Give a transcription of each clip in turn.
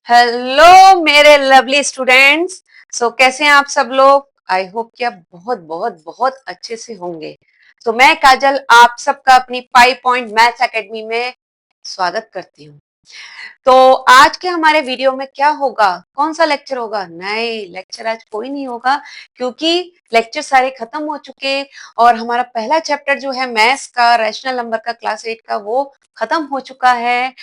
Hello मेरे lovely students. कैसे हैं आप सब लोग? आई होप कि आप बहुत बहुत बहुत अच्छे से होंगे। तो मैं काजल आप सबका अपनी 5 पॉइंट मैथ्स एकेडमी में स्वागत करती हूँ। तो आज के हमारे वीडियो में क्या होगा, कौन सा लेक्चर होगा? नहीं, लेक्चर आज कोई नहीं होगा क्योंकि लेक्चर सारे खत्म हो चुके और हमारा पहला चैप्टर जो है मैथ्स का, रैशनल नंबर का, क्लास 8 का, वो खत्म हो चुका है।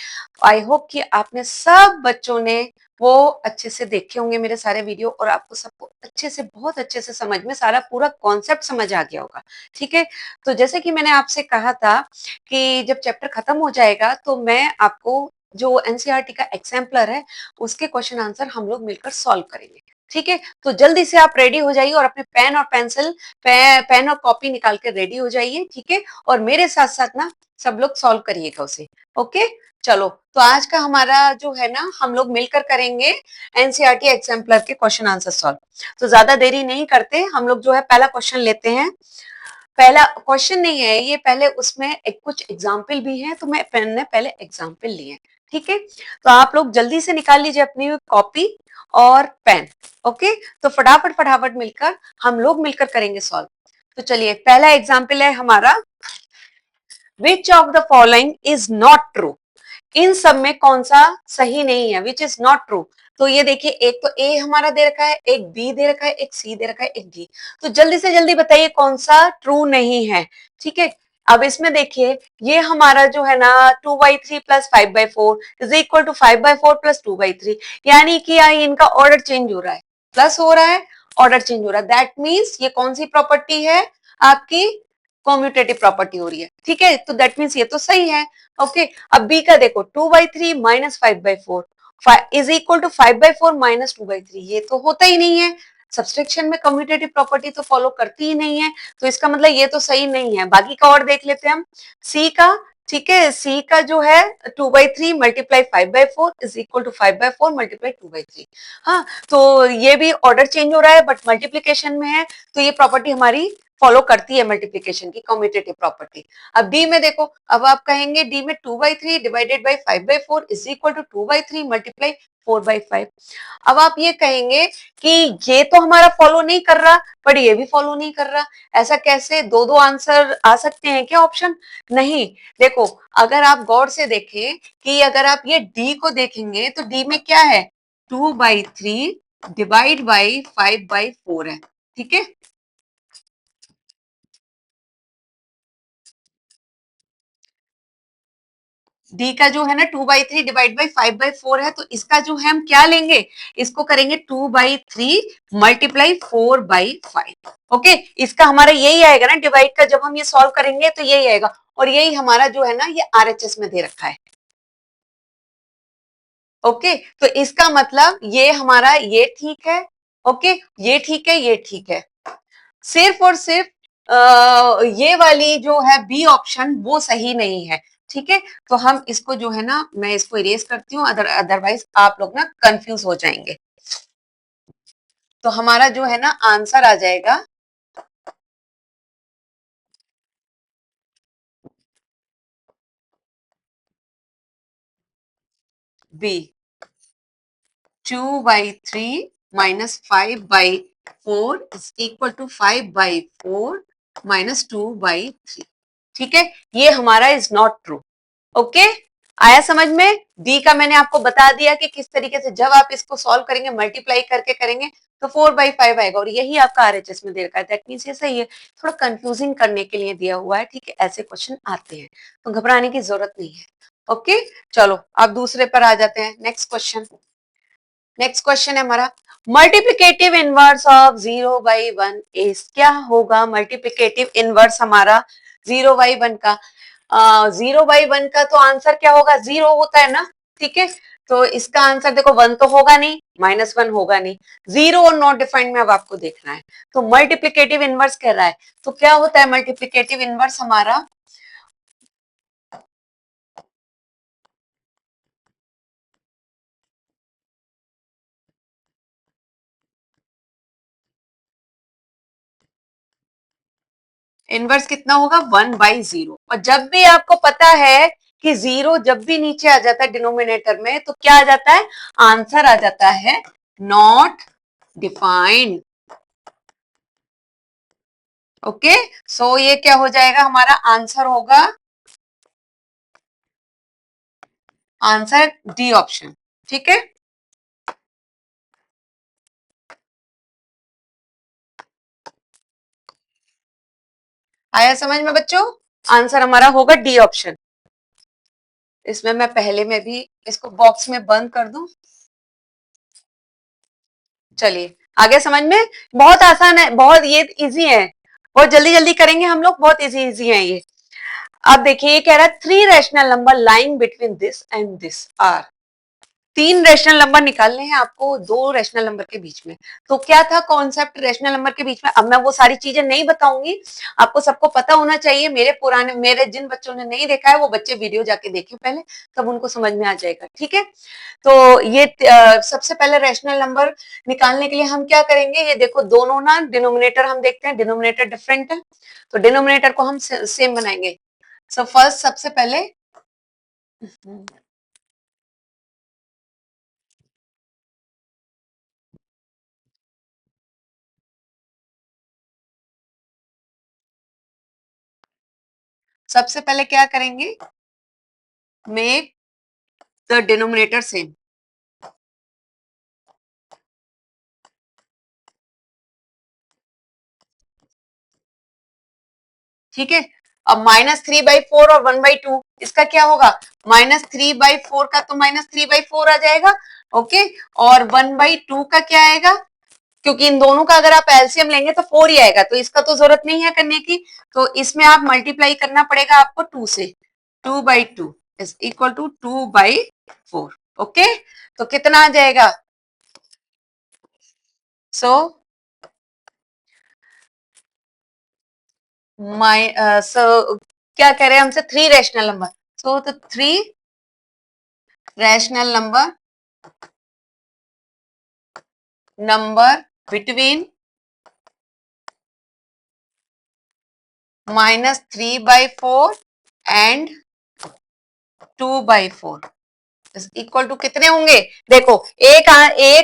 आई होप कि आपने सब बच्चों ने वो अच्छे से देखे होंगे मेरे सारे वीडियो और आपको सबको अच्छे से, बहुत अच्छे से समझ में सारा पूरा कॉन्सेप्ट समझ आ गया होगा। ठीक है, तो जैसे कि मैंने आपसे कहा था कि जब चैप्टर खत्म हो जाएगा तो मैं आपको जो एनसीईआरटी का एग्जाम्पलर है उसके क्वेश्चन आंसर हम लोग मिलकर सॉल्व करेंगे। ठीक है, तो जल्दी से आप रेडी हो जाइए और अपने पेन और पेंसिल, पेन और कॉपी निकाल के रेडी हो जाइए। ठीक है, और मेरे साथ साथ ना सब लोग सॉल्व करिएगा उसे। ओके, चलो तो आज का हमारा जो है ना, हम लोग मिलकर करेंगे एनसीईआरटी एग्जाम्पलर के क्वेश्चन आंसर सॉल्व। तो ज्यादा देरी नहीं करते, हम लोग जो है पहला क्वेश्चन लेते हैं। पहला क्वेश्चन नहीं है ये, पहले उसमें कुछ एग्जाम्पल भी हैं, तो मैंने पहले एग्जाम्पल लिए। ठीक है, तो आप लोग जल्दी से निकाल लीजिए अपनी कॉपी और पेन। ओके, तो फटाफट फटाफट मिलकर हम लोग मिलकर करेंगे सॉल्व। तो चलिए, पहला एग्जाम्पल है हमारा, which of the following is not true. इन सब में कौन सा सही नहीं है, विच इज नॉट ट्रू। तो ये देखिए, एक तो ए हमारा दे रखा है, एक बी दे रखा है, एक सी दे रखा है, एक डी। तो जल्दी से जल्दी बताइए कौन सा ट्रू नहीं है। ठीक है, अब इसमें देखिए, ये हमारा जो है ना 2/3 plus 5/4 is equal to 5/4 plus 2/3, यानी कि इनका ऑर्डर चेंज हो रहा है, प्लस हो रहा है, ऑर्डर चेंज हो रहा है। दैट मीन्स ये कौन सी प्रॉपर्टी है आपकी? कॉम्यूटेटिव प्रॉपर्टी हो रही है। ठीक है, तो दैट मीन्स ये तो सही है। ओके, अब बी का देखो, 2/3 minus 5/4 is equal to 5/4 minus 2/3, ये तो होता ही नहीं है। सब्सट्रैक्शन में कम्यूटेटिव प्रॉपर्टी तो फॉलो करती ही नहीं है, तो इसका मतलब ये तो सही नहीं है। बाकी का और देख लेते हैं हम, सी का। ठीक है, सी का जो है 2/3 multiply 5/4 is equal to 5/4 multiply 2/3। हाँ, तो ये भी ऑर्डर चेंज हो रहा है बट मल्टीप्लीकेशन में है, तो ये प्रॉपर्टी हमारी फॉलो करती है मल्टीप्लीकेशन की, कम्यूटेटिव प्रॉपर्टी। अब डी में देखो, अब आप कहेंगे डी में 2/3 divided by 5/4 is equal to 2/3 multiply 4/5। अब आप ये कहेंगे कि ये तो हमारा फॉलो नहीं कर रहा पर ये भी फॉलो नहीं कर रहा, ऐसा कैसे? दो दो आंसर आ सकते हैं क्या ऑप्शन? नहीं, देखो, अगर आप गौर से देखें कि अगर आप ये डी को देखेंगे तो डी में क्या है? 2/3 डिवाइड बाई 5/4 है। ठीक है, डी का जो है ना 2/3 डिवाइड बाई 5/4 है, तो इसका जो है हम क्या लेंगे? इसको करेंगे 2/3 मल्टीप्लाई 4/5। ओके, इसका हमारा यही आएगा ना डिवाइड का, जब हम ये सॉल्व करेंगे तो यही आएगा, और यही हमारा जो है ना ये आरएचएस में दे रखा है। ओके, तो इसका मतलब ये हमारा ये ठीक है। ओके, ये ठीक है, ये ठीक है। सिर्फ और सिर्फ ये वाली जो है बी ऑप्शन वो सही नहीं है। ठीक है, तो हम इसको जो है ना, मैं इसको इरेज करती हूँ, अदरवाइज आप लोग ना कंफ्यूज हो जाएंगे। तो हमारा जो है ना आंसर आ जाएगा B, 2/3 minus 5/4 is equal to 5/4 minus 2/3। ठीक है, ये हमारा इज नॉट ट्रू। ओके, आया समझ में? डी का मैंने आपको बता दिया कि किस तरीके से जब आप इसको सॉल्व करेंगे, मल्टीप्लाई करके करेंगे तो 4/5 आएगा, और यही आपका आरएचएस में दे रखा है। दैट मींस ये सही है, थोड़ा कंफ्यूजिंग करने के लिए दिया हुआ है। ठीक है, ऐसे क्वेश्चन आते हैं तो घबराने की जरूरत नहीं है। ओके, चलो अब दूसरे पर आ जाते हैं। नेक्स्ट क्वेश्चन, नेक्स्ट क्वेश्चन है हमारा, मल्टीप्लिकेटिव इनवर्स ऑफ 0/1 इज, क्या होगा मल्टीप्लिकेटिव इनवर्स हमारा 0/1 का? 0/1 का तो आंसर क्या होगा? 0 होता है ना। ठीक है, तो इसका आंसर देखो, 1 तो होगा नहीं, -1 होगा नहीं, 0 और नॉट डिफाइंड में अब आपको देखना है। तो मल्टीप्लिकेटिव इनवर्स कह रहा है, तो क्या होता है मल्टीप्लिकेटिव इनवर्स हमारा? इनवर्स कितना होगा? 1/0। और जब भी आपको पता है कि 0 जब भी नीचे आ जाता है डिनोमिनेटर में तो क्या आ जाता है, आंसर आ जाता है नॉट डिफाइंड। ओके, सो ये क्या हो जाएगा, हमारा आंसर होगा, आंसर डी ऑप्शन। ठीक है, आया समझ में बच्चों, आंसर हमारा होगा डी ऑप्शन। इसमें मैं पहले में भी इसको बॉक्स में बंद कर दूं। चलिए आगे समझ में, बहुत आसान है, बहुत ये इजी है, बहुत जल्दी जल्दी करेंगे हम लोग, बहुत इजी इजी है ये। अब देखिए ये कह रहा है 3 rational number lying between this and this are. 3 rational number निकालने हैं आपको 2 रैशनल नंबर के बीच में। तो क्या था कॉन्सेप्ट रैशनल नंबर के बीच में, अब मैं वो सारी चीजें नहीं बताऊंगी, आपको सबको पता होना चाहिए। मेरे जिन बच्चों ने नहीं देखा है वो बच्चे वीडियो जाके देखें पहले, तब उनको समझ में आ जाएगा। ठीक है, तो ये सबसे पहले रैशनल नंबर निकालने के लिए हम क्या करेंगे, ये देखो दोनों ना डिनोमिनेटर हम देखते हैं, डिनोमिनेटर डिफरेंट है तो डिनोमिनेटर को हम सेम बनाएंगे। सो फर्स्ट सबसे पहले सबसे पहले क्या करेंगे, मेक द डिनोमिनेटर सेम। ठीक है, अब -3/4 और 1/2 इसका क्या होगा, -3/4 का तो -3/4 आ जाएगा। ओके, और 1/2 का क्या आएगा, क्योंकि इन दोनों का अगर आप एलसीएम लेंगे तो 4 ही आएगा, तो इसका तो जरूरत नहीं है करने की, तो इसमें आप मल्टीप्लाई करना पड़ेगा आपको 2 से। 2/2 इज इक्वल टू 2/4। ओके, तो कितना आ जाएगा, सो क्या कह रहे हैं हमसे, 3 रैशनल नंबर, सो तो 3 rational number between -3/4 and 2/4 is equal to कितने होंगे, देखो एक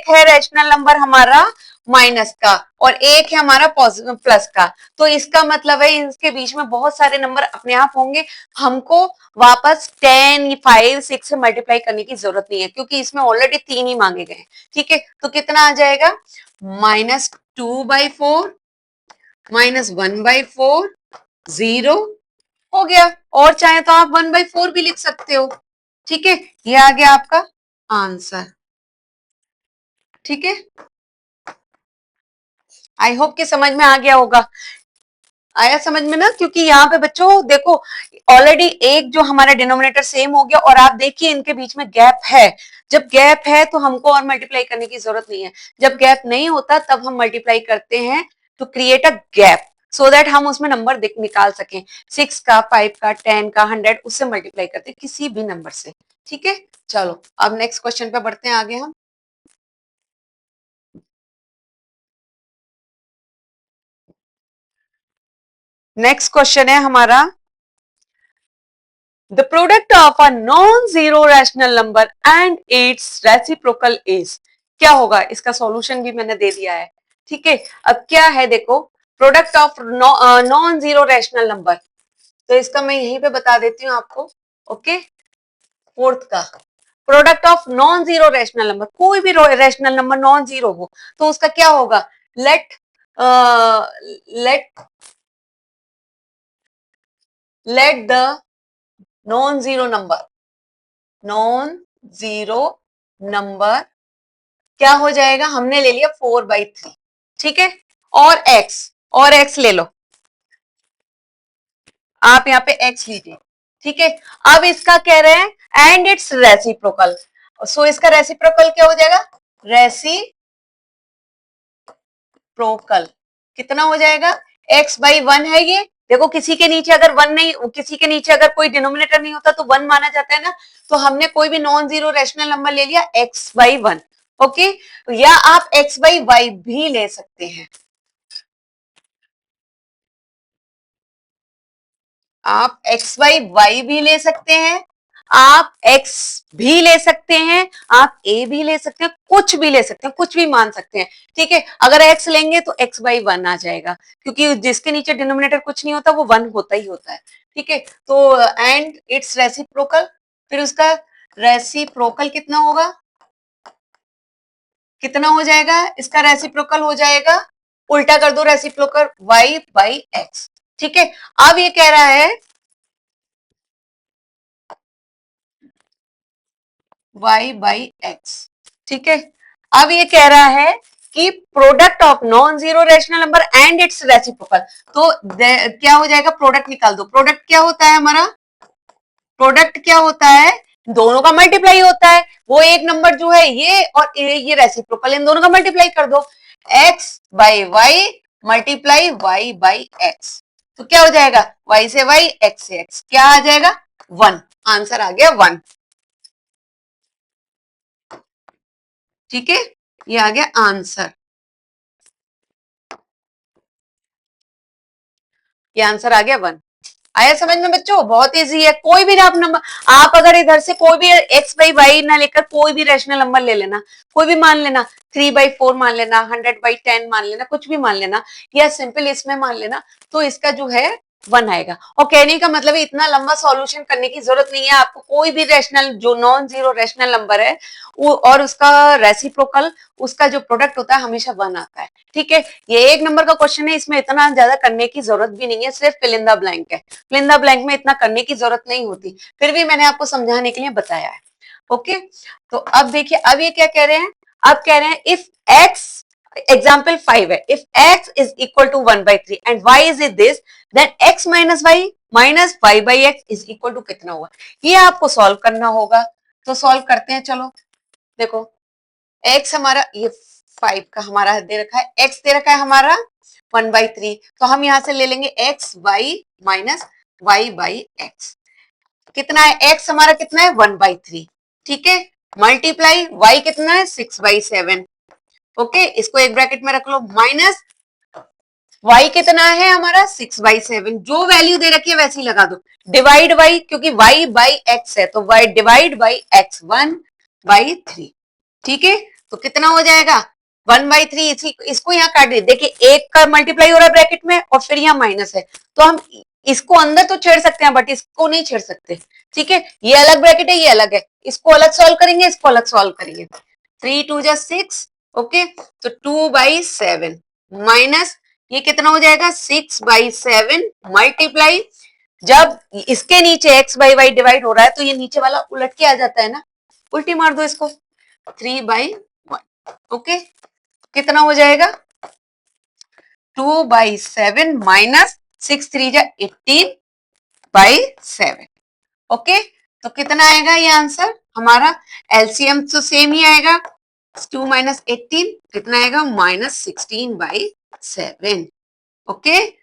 है रैशनल नंबर हमारा माइनस का और एक है हमारा पॉजिटिव प्लस का, तो इसका मतलब है इसके बीच में बहुत सारे नंबर अपने आप होंगे, हमको वापस 10 5 6 से मल्टीप्लाई करने की जरूरत नहीं है, क्योंकि इसमें ऑलरेडी 3 ही मांगे गए। ठीक है, तो कितना आ जाएगा, -2/4 -1/4 0 हो गया, और चाहे तो आप 1/4 भी लिख सकते हो। ठीक है, ये आ गया आपका आंसर। ठीक है, आई होप कि समझ में आ गया होगा, आया समझ में ना, क्योंकि यहाँ पे बच्चों देखो ऑलरेडी एक जो हमारा डिनोमिनेटर सेम हो गया, और आप देखिए इनके बीच में गैप है, जब गैप है तो हमको और मल्टीप्लाई करने की जरूरत नहीं है, जब गैप नहीं होता तब हम मल्टीप्लाई करते हैं to create a gap, so that हम उसमें नंबर निकाल सकें, 6 का 5 का 10 का 100 उससे मल्टीप्लाई करते हैं किसी भी नंबर से। ठीक है, चलो अब नेक्स्ट क्वेश्चन पे बढ़ते हैं आगे हम। नेक्स्ट क्वेश्चन है हमारा, the product of a non-zero rational number and its reciprocal is, क्या होगा, इसका सॉल्यूशन भी मैंने दे दिया है। ठीक है, अब क्या है देखो, product of non zero rational number, तो इसका मैं यहीं पे बता देती हूँ आपको। ओके, फोर्थ का product of non zero rational number, कोई भी रैशनल नंबर नॉन जीरो हो तो उसका क्या होगा, let let let the non zero number, non zero number क्या हो जाएगा, हमने ले लिया 4/3। ठीक है, और एक्स ले लो, आप यहाँ पे एक्स लीजिए। ठीक है, अब इसका कह रहे हैं एंड इट्स रेसिप्रोकल, सो इसका रेसिप्रोकल क्या हो जाएगा, रेसिप्रोकल कितना हो जाएगा, x/1 है ये, देखो किसी के नीचे अगर 1 नहीं, किसी के नीचे अगर कोई डिनोमिनेटर नहीं होता तो 1 माना जाता है ना, तो हमने कोई भी नॉन जीरो रैशनल नंबर ले लिया x/1। ओके, या आप x/y भी ले सकते हैं, आप x/y भी ले सकते हैं, आप x भी ले सकते हैं, आप a भी ले सकते हैं, कुछ भी ले सकते हैं, कुछ भी मान सकते हैं, ठीक है। अगर x लेंगे तो x बाई 1 आ जाएगा, क्योंकि जिसके नीचे डिनोमिनेटर कुछ नहीं होता वो 1 होता ही होता है, ठीक है। तो एंड इट्स रेसिप्रोकल, फिर उसका रेसिप्रोकल कितना होगा, कितना हो जाएगा, इसका रेसिप्रोकल हो जाएगा, उल्टा कर दो रेसिप्रोकल, y बाई एक्स, ठीक है। अब ये कह रहा है y बाई एक्स, ठीक है। अब ये कह रहा है कि product of non zero rational number and it's reciprocal, तो क्या हो जाएगा, प्रोडक्ट निकाल दो। प्रोडक्ट क्या होता है हमारा, प्रोडक्ट क्या होता है, दोनों का मल्टीप्लाई होता है। वो एक नंबर जो है ये और ये रेसिप्रोकल, इन दोनों का मल्टीप्लाई कर दो, x by y multiply y by x, तो क्या हो जाएगा, y से y, x से x, क्या आ जाएगा 1, आंसर आ गया 1, ठीक है। ये आ गया आंसर, ये आंसर आ गया 1। आया समझ में बच्चों, बहुत इजी है। कोई भी आप नंबर, आप अगर इधर से कोई भी x बाई वाई ना लेकर कोई भी रेशनल नंबर ले लेना, कोई भी मान लेना, 3/4 मान लेना, 100/10 मान लेना, कुछ भी मान लेना, या सिंपल इसमें मान लेना, तो इसका जो है 1 आएगा। और कहने का मतलब है इतना लंबा सॉल्यूशन करने की जरूरत नहीं है आपको, कोई भी रेशनल जो नॉन जीरो रेशनल नंबर है वो और उसका रेसिप्रोकल, उसका जो प्रोडक्ट होता है हमेशा 1 आता है, ठीक है। ये एक नंबर का क्वेश्चन है, इसमें इतना ज्यादा करने की जरूरत भी नहीं है, सिर्फ फिल इन द ब्लैंक है, फिल इन द ब्लैंक में इतना करने की जरूरत नहीं होती, फिर भी मैंने आपको समझाने के लिए बताया है, ओके। तो अब देखिए, अब ये क्या कह रहे हैं, अब कह रहे हैं इफ x, एग्जाम्पल 5 है, if x is equal to 1/3 and y is this, then x minus y minus y by x is equal to कितना हुआ, ये आपको सॉल्व करना होगा। तो सॉल्व करते हैं, चलो देखो, x हमारा ये 5 का हमारा दे रखा है, x दे रखा है हमारा 1/3, तो हम यहां से ले लेंगे x y minus y by x, कितना है, x हमारा कितना है 1/3, ठीक है, मल्टीप्लाई y कितना है 6/7, ओके, इसको एक ब्रैकेट में रख लो, माइनस y कितना है हमारा 6/7, जो वैल्यू दे रखी है वैसे ही लगा दो, डिवाइड y, क्योंकि y बाई एक्स है तो y डिवाइड बाई एक्स 1/3, ठीक है। तो कितना हो जाएगा 1/3, इसी इसको यहाँ काट दे, देखिए एक का मल्टीप्लाई हो रहा है ब्रैकेट में और फिर यहाँ माइनस है, तो हम इसको अंदर तो छेड़ सकते हैं बट इसको नहीं छेड़ सकते, ठीक है। ये अलग ब्रैकेट है, ये अलग है, इसको अलग सॉल्व करेंगे, इसको अलग सॉल्व करेंगे, 3 2 जा 6, ओके, तो 2/7 माइनस ये कितना हो जाएगा 6/7 मल्टीप्लाई, जब इसके नीचे x बाई वाई डिवाइड हो रहा है तो ये नीचे वाला उलट के आ जाता है ना, उल्टी मार दो इसको, 3/1, ओके, कितना हो जाएगा 2/7 माइनस 6 3 जा 18/7, ओके। तो कितना आएगा ये आंसर हमारा, एलसीएम तो सेम ही आएगा, 2 माइनस 18 कितना आएगा -16/7, ओके।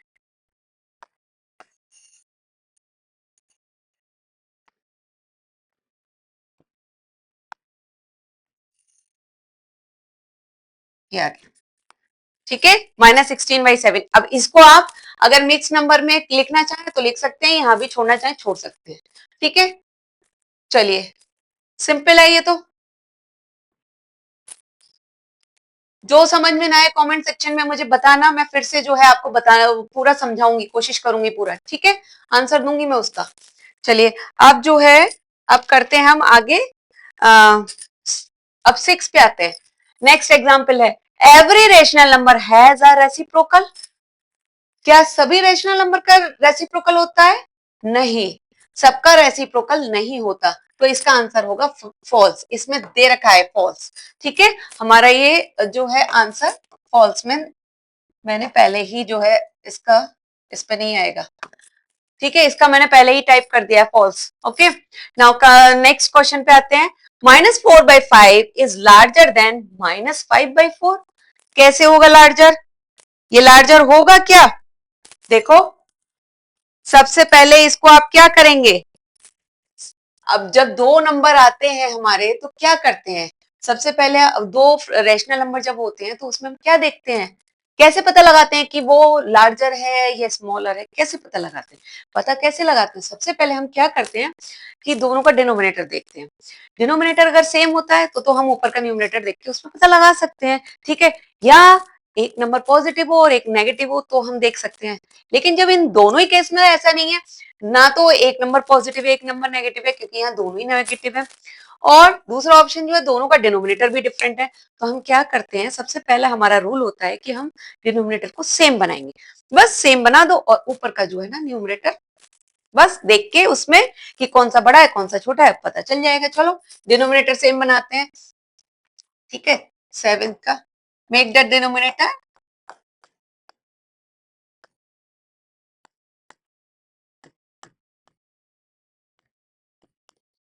ये आ गया, ठीक है, -16/7। अब इसको आप अगर मिक्स नंबर में लिखना चाहें तो लिख सकते हैं, यहां भी छोड़ना चाहें छोड़ सकते हैं, ठीक है। चलिए, सिंपल है ये तो, जो समझ में ना आए कमेंट सेक्शन में मुझे बताना, मैं फिर से जो है आपको बताना पूरा समझाऊंगी, कोशिश करूंगी पूरा, ठीक है, आंसर दूंगी मैं उसका। चलिए, अब जो है अब करते हैं हम आगे, अब 6 पे आते हैं। नेक्स्ट एग्जांपल है, every rational number has a reciprocal, क्या सभी रेशनल नंबर का रेसिप्रोकल होता है, नहीं, सबका रेसिप्रोकल नहीं होता, तो इसका आंसर होगा फॉल्स, इसमें दे रखा है फॉल्स, ठीक है, हमारा ये जो है आंसर फॉल्स में, मैंने पहले ही जो है इसका, इस पे नहीं आएगा, ठीक है, इसका मैंने पहले ही टाइप कर दिया फॉल्स, ओके। नाउ का नेक्स्ट क्वेश्चन पे आते हैं, -4/5 इज लार्जर देन -5/4, कैसे होगा लार्जर, ये लार्जर होगा क्या, देखो सबसे पहले इसको आप क्या करेंगे, अब जब दो नंबर आते हैं हमारे तो क्या करते हैं, सबसे पहले दो रेशनल नंबर जब होते हैं तो उसमें हम क्या देखते हैं, कैसे पता लगाते हैं कि वो लार्जर है या स्मॉलर है? कैसे पता लगाते हैं? पता कैसे लगाते हैं? सबसे पहले हम क्या करते हैं कि दोनों का डिनोमिनेटर देखते हैं। डिनोमिनेटर अगर सेम होता है तो हम ऊपर का न्यूमरेटर देख के उसमें पता लगा सकते हैं, ठीक है? या एक नंबर पॉजिटिव हो और एक नेगेटिव हो तो हम देख सकते हैं। लेकिन जब इन दोनों ही केस में ऐसा नहीं है, ना तो एक नंबर पॉजिटिव है एक नंबर नेगेटिव है, क्योंकि यहाँ दोनों ही नेगेटिव है, और दूसरा ऑप्शन जो है दोनों का डिनोमिनेटर भी डिफरेंट है, तो हम क्या करते हैं, सबसे पहला हमारा रूल होता है कि हम डिनोमिनेटर को सेम बनाएंगे। बस सेम बना दो और ऊपर का जो है ना न्यूमरेटर बस देख के उसमें कि कौन सा बड़ा है कौन सा छोटा है पता चल जाएगा। चलो डिनोमिनेटर सेम बनाते हैं, ठीक है? 7 का मेक द डिनोमिनेटर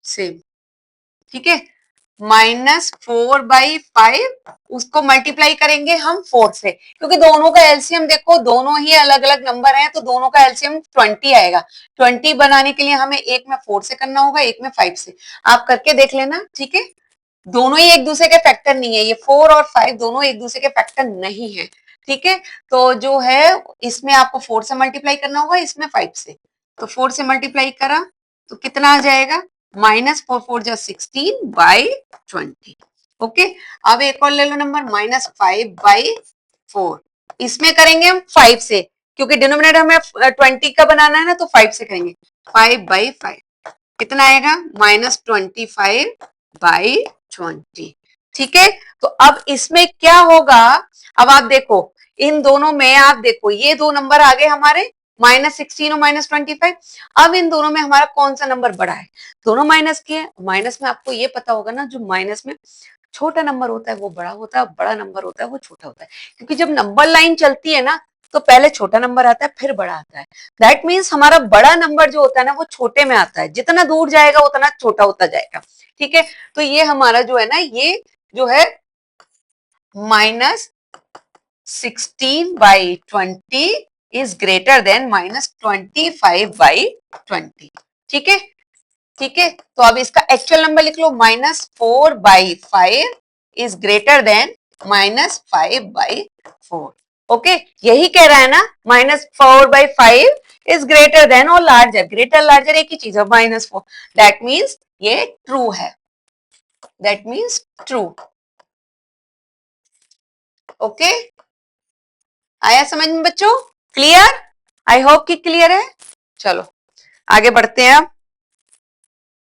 सेम, ठीक है? -4/5 उसको मल्टीप्लाई करेंगे हम 4 से, क्योंकि दोनों का एलसीएम देखो, दोनों ही अलग अलग नंबर हैं तो दोनों का एलसीएम 20 आएगा। 20 बनाने के लिए हमें एक में 4 से करना होगा, एक में 5 से। आप करके देख लेना, ठीक है? दोनों ही एक दूसरे के फैक्टर नहीं है, ये 4 और 5 दोनों एक दूसरे के फैक्टर नहीं है, ठीक है? तो जो है इसमें आपको 4 से मल्टीप्लाई करना होगा, इसमें 5 से। तो 4 से मल्टीप्लाई करा तो कितना आ जाएगा? -4 4 जा 16/20। ओके, अब एक और ले लो नंबर -5/4। इसमें करेंगे हम 5 से, क्योंकि डिनोमिनेटर हमें 20 का बनाना है ना, तो 5 से करेंगे। 5/5 कितना आएगा? -25/20, ठीक है? तो अब इसमें क्या होगा, अब आप देखो इन दोनों में, आप देखो ये दो नंबर आ गए हमारे -16 और -25। अब इन दोनों में हमारा कौन सा नंबर बड़ा है? दोनों माइनस के हैं। माइनस में आपको ये पता होगा ना, जो माइनस में छोटा नंबर होता है वो बड़ा होता है, बड़ा नंबर होता है वो छोटा होता है, क्योंकि जब नंबर लाइन चलती है ना तो पहले छोटा नंबर आता है फिर बड़ा आता है। दैट मीन्स हमारा बड़ा नंबर जो होता है ना वो छोटे में आता है, जितना दूर जाएगा उतना छोटा होता जाएगा, ठीक है? तो ये हमारा जो है ना, ये जो है -16/20 इज ग्रेटर देन -25/20, ठीक है? ठीक है, तो अब इसका एक्चुअल नंबर लिख लो, -4/5 इज ग्रेटर देन -5/4। ओके, यही कह रहा है ना, -4/5 इज ग्रेटर देन और लार्जर। ग्रेटर लार्जर एक ही चीज है, -4। दैट मीन्स ये ट्रू है, दैट मीन्स ट्रू। ओके, आया समझ में बच्चों? क्लियर? आई होप कि क्लियर है। चलो आगे बढ़ते हैं अब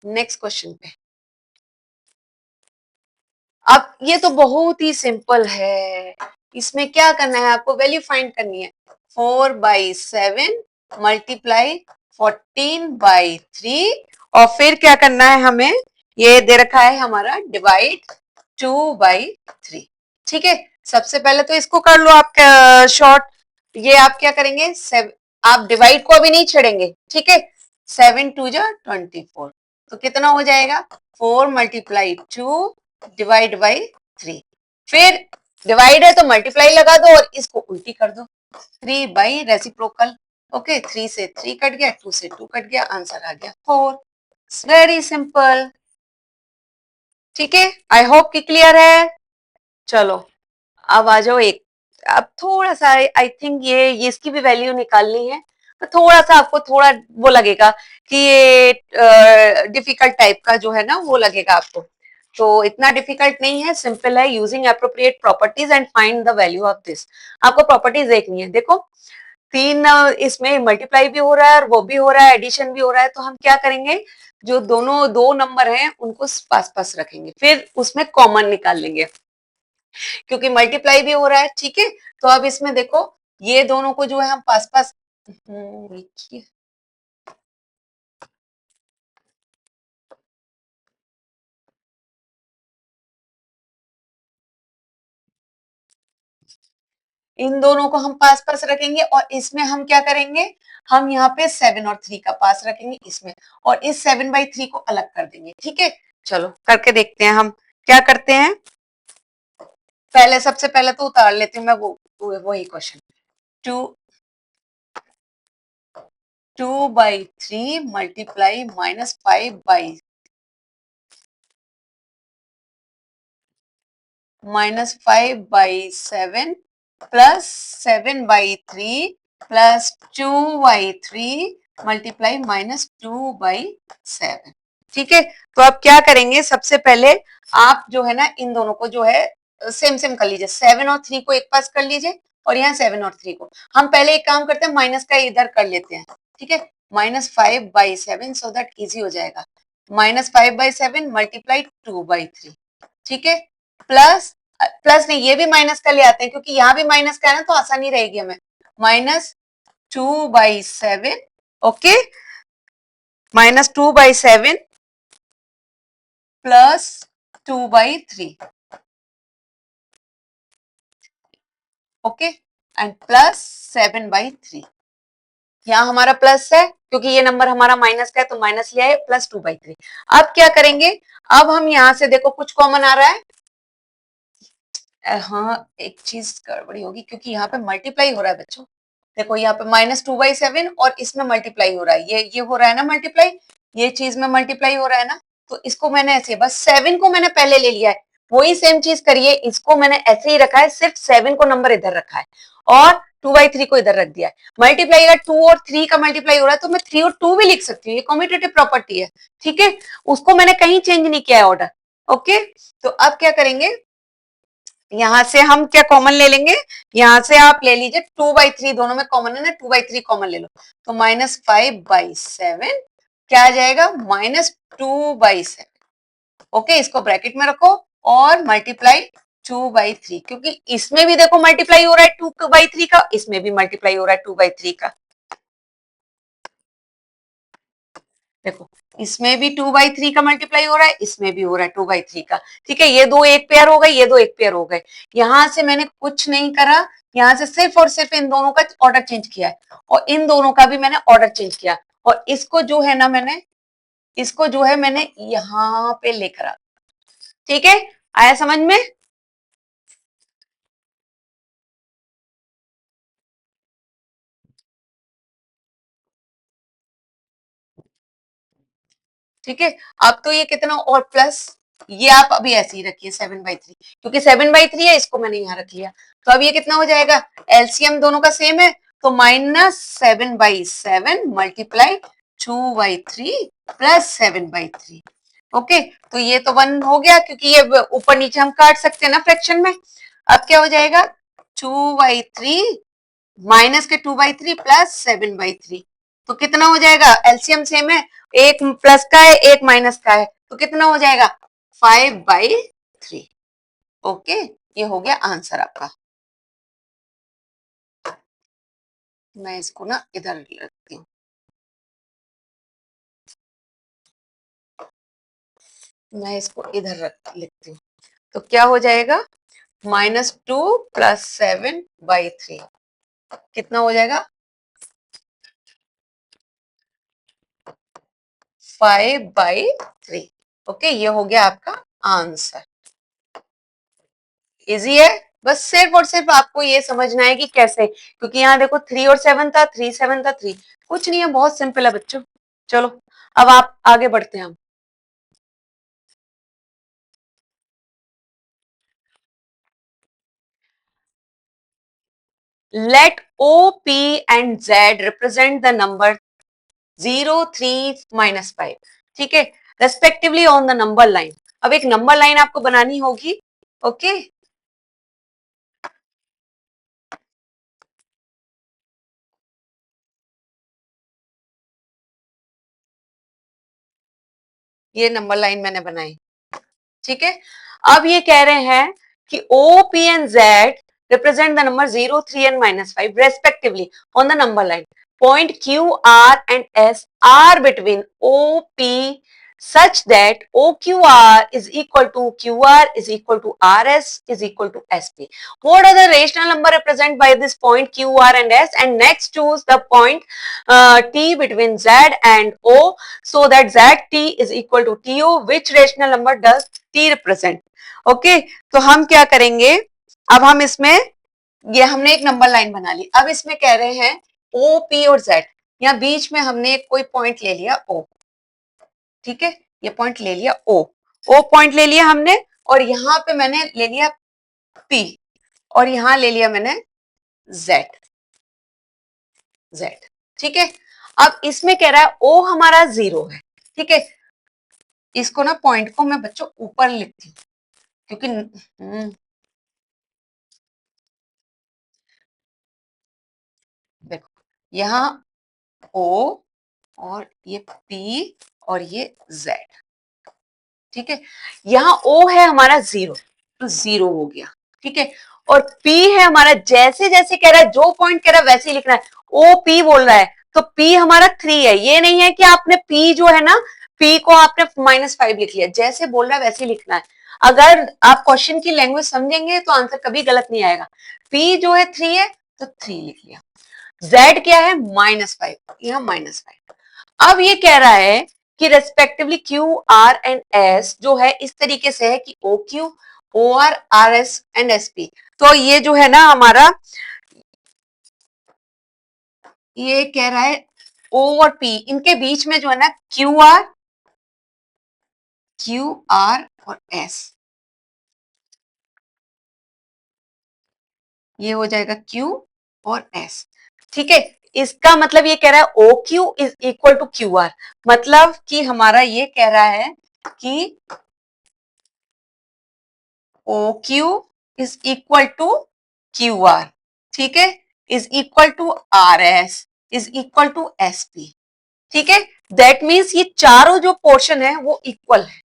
नेक्स्ट क्वेश्चन पे। अब ये तो बहुत ही सिंपल है, इसमें क्या करना है, आपको वैल्यू फाइंड करनी है। 4/7 मल्टीप्लाई 14/3, और फिर क्या करना है हमें, ये दे रखा है हमारा डिवाइड 2/3, ठीक है? सबसे पहले तो इसको कर लो आप शॉर्ट। ये आप क्या करेंगे, आप डिवाइड को अभी नहीं छेड़ेंगे, ठीक है? 7×2 = 24, तो कितना हो जाएगा? 4 × 2 डिवाइड बाई 3। फिर डिवाइड है तो मल्टीप्लाई लगा दो और इसको उल्टी कर दो, 3/रेसिप्रोकल। ओके, 3 से 3 कट गया, 2 से 2 कट गया, आंसर आ गया 4। वेरी सिंपल, ठीक है? आई होप कि क्लियर है। चलो अब आ जाओ एक, अब थोड़ा सा आई थिंक ये इसकी भी वैल्यू निकालनी है, तो थोड़ा सा आपको थोड़ा वो लगेगा कि ये डिफिकल्ट टाइप का जो है ना वो लगेगा आपको, तो इतना डिफिकल्ट नहीं है, सिंपल है। Using appropriate properties and find the value of this. आपको प्रॉपर्टीज देखनी है। देखो तीन इसमें मल्टीप्लाई भी हो रहा है और वो भी हो रहा है, एडिशन भी हो रहा है, तो हम क्या करेंगे, जो दोनों दो नंबर हैं उनको पास पास रखेंगे, फिर उसमें कॉमन निकाल लेंगे, क्योंकि मल्टीप्लाई भी हो रहा है, ठीक है? तो अब इसमें देखो ये दोनों को जो है हम पास पास लिखिए, इन दोनों को हम पास पास रखेंगे और इसमें हम क्या करेंगे, हम यहाँ पे 7 और 3 का पास रखेंगे इसमें, और इस 7/3 को अलग कर देंगे, ठीक है? चलो करके देखते हैं हम क्या करते हैं। पहले सबसे पहले तो उतार लेती हूँ मैं वही question. 2/3 multiply -5/7 -5/7 plus 7/3 plus 2/3 multiply -2/7। ठीक है, तो अब क्या करेंगे, सबसे पहले आप जो है ना इन दोनों को जो है सेम सेम कर लीजिए, 7 और 3 को एक पास कर लीजिए और यहाँ 7 और 3 को हम पहले एक काम करते हैं, माइनस का इधर कर लेते हैं। ठीक है, -5/7 सो दैट इजी हो जाएगा, -5/7 मल्टीप्लाई 2/3। ठीक है, प्लस प्लस नहीं, ये भी माइनस का ले आते हैं क्योंकि यहाँ भी माइनस का है ना, तो आसानी रहेगी हमें, -2/7। Okay, -2/7 plus 2/3। Okay, and plus 7/3। यहाँ हमारा प्लस है क्योंकि ये नंबर हमारा माइनस का है, तो माइनस लिया है, प्लस 2/3। अब क्या करेंगे, अब हम यहाँ से देखो कुछ कॉमन आ रहा है, हाँ एक चीज गड़बड़ी होगी क्योंकि यहाँ पे मल्टीप्लाई हो रहा है बच्चों। देखो यहाँ पे -2/7 और इसमें मल्टीप्लाई हो रहा है, ये हो रहा है ना मल्टीप्लाई, ये चीज में मल्टीप्लाई हो रहा है ना, तो इसको मैंने ऐसे बस 7 को मैंने पहले ले लिया है, वही सेम चीज करिए, इसको मैंने ऐसे ही रखा है, सिर्फ 7 को नंबर इधर रखा है और 2/3 को इधर रख दिया है। मल्टीप्लाई अगर 2 और 3 का मल्टीप्लाई हो रहा है तो मैं 3 और 2 भी लिख सकती हूँ, ये कम्यूटेटिव प्रॉपर्टी है। ठीक है, उसको मैंने कहीं चेंज नहीं किया है ऑर्डर। ओके, तो अब क्या करेंगे, यहां से हम क्या कॉमन ले लेंगे, यहां से आप ले लीजिए 2/3, दोनों में कॉमन है ना, 2/3 कॉमन ले लो, तो -5/7 क्या आ जाएगा, -2/7। ओके, इसको ब्रैकेट में रखो और मल्टीप्लाई 2/3, क्योंकि इसमें भी देखो मल्टीप्लाई हो रहा है 2/3 का, इसमें भी मल्टीप्लाई हो रहा है 2/3 का। देखो इसमें भी 2/3 का मल्टीप्लाई हो रहा है, इसमें भी हो रहा है 2/3 का। ठीक है, ये दो एक पेयर हो गए, ये दो एक पेयर हो गए, यहां से मैंने कुछ नहीं करा, यहां से सिर्फ और सिर्फ इन दोनों का ऑर्डर चेंज किया है और इन दोनों का भी मैंने ऑर्डर चेंज किया, और इसको जो है ना मैंने, इसको जो है मैंने यहाँ पे लेकर आ। ठीक है, आया समझ में? ठीक है, अब तो ये कितना और प्लस, ये आप अभी ऐसे ही रखिए 7/3, क्योंकि 7/3 है, इसको मैंने यहाँ रख लिया, तो अब ये कितना हो जाएगा, एलसीएम दोनों का सेम है, तो -7/7 मल्टीप्लाई 2/3 प्लस 7/3। ओके, तो ये तो 1 हो गया क्योंकि ये ऊपर नीचे हम काट सकते हैं ना फ्रैक्शन में। अब क्या हो जाएगा, 2/3 माइनस के 2/3 प्लस 7/3, तो कितना हो जाएगा, एलसीएम सेम है, एक प्लस का है एक माइनस का है, तो कितना हो जाएगा, 5/3। ओके, ये हो गया आंसर आपका। मैं इसको ना इधर रखती हूँ, मैं इसको इधर रख लिखती हूँ, तो क्या हो जाएगा, -2 प्लस 7/3 कितना हो जाएगा, 5/3। ओके, ये हो गया आपका आंसर। इजी है, बस सिर्फ और सिर्फ आपको ये समझना है कि कैसे, क्योंकि यहाँ देखो 3 और 7 था, 3 7 था 3, कुछ नहीं है, बहुत सिंपल है बच्चों। चलो अब आप आगे बढ़ते हैं हम। Let O P and Z represent the number 0 3 -5, ठीक है, respectively on the number line. अब एक नंबर लाइन आपको बनानी होगी। ओके, ये नंबर लाइन मैंने बनाई। ठीक है, अब ये कह रहे हैं कि O P and Z represent the number 0 3 and -5 respectively on the number line. Point Q R and S are between OP such that OQR is equal to QR is equal to RS is equal to SP. What are the rational number represented by this point QR and S, and next choose the point T between Z and O so that ZT is equal to TO. Which rational number does T represent? Okay, तो हम क्या करेंगे, अब हम इसमें, ये हमने एक नंबर लाइन बना ली, अब इसमें कह रहे हैं ओ पी और जेड, यहाँ बीच में हमने एक कोई पॉइंट ले लिया ओ। ठीक है, ये पॉइंट ले लिया ओ, ओ पॉइंट ले लिया हमने, और यहाँ पे मैंने ले लिया पी, और यहाँ ले लिया मैंने जेड, जेड, ठीक है। अब इसमें कह रहा है ओ हमारा 0 है, ठीक है। इसको ना पॉइंट को मैं बच्चों ऊपर लिखती हूँ क्योंकि देखो यहाँ ओ और ये पी और ये जेड, ठीक है। यहाँ ओ है हमारा 0, तो 0 हो गया, ठीक है। और पी है हमारा, जैसे जैसे कह रहा है जो पॉइंट कह रहा है वैसे ही लिखना है। ओ पी बोल रहा है तो पी हमारा 3 है, ये नहीं है कि आपने पी जो है ना, पी को आपने -5 लिख लिया, जैसे बोल रहा है वैसे ही लिखना है। अगर आप क्वेश्चन की लैंग्वेज समझेंगे तो आंसर कभी गलत नहीं आएगा। पी जो है 3 है तो 3 लिख लिया। जेड क्या है -5, यह -5। अब ये कह रहा है कि respectively Q R and S जो है इस तरीके से है कि O Q, O R, R S and S P. तो ये जो है ना हमारा, ये कह रहा है ओ और पी इनके बीच में जो है ना क्यू आर और एस, ये हो जाएगा क्यू और एस, ठीक है। इसका मतलब ये कह रहा है O Q is equal to Q R, मतलब कि हमारा ये कह रहा है कि O Q is equal to Q R, ठीक है, is equal to R S, is equal to S P, ठीक है। दैट मीन्स ये चारों जो पोर्शन है वो इक्वल है।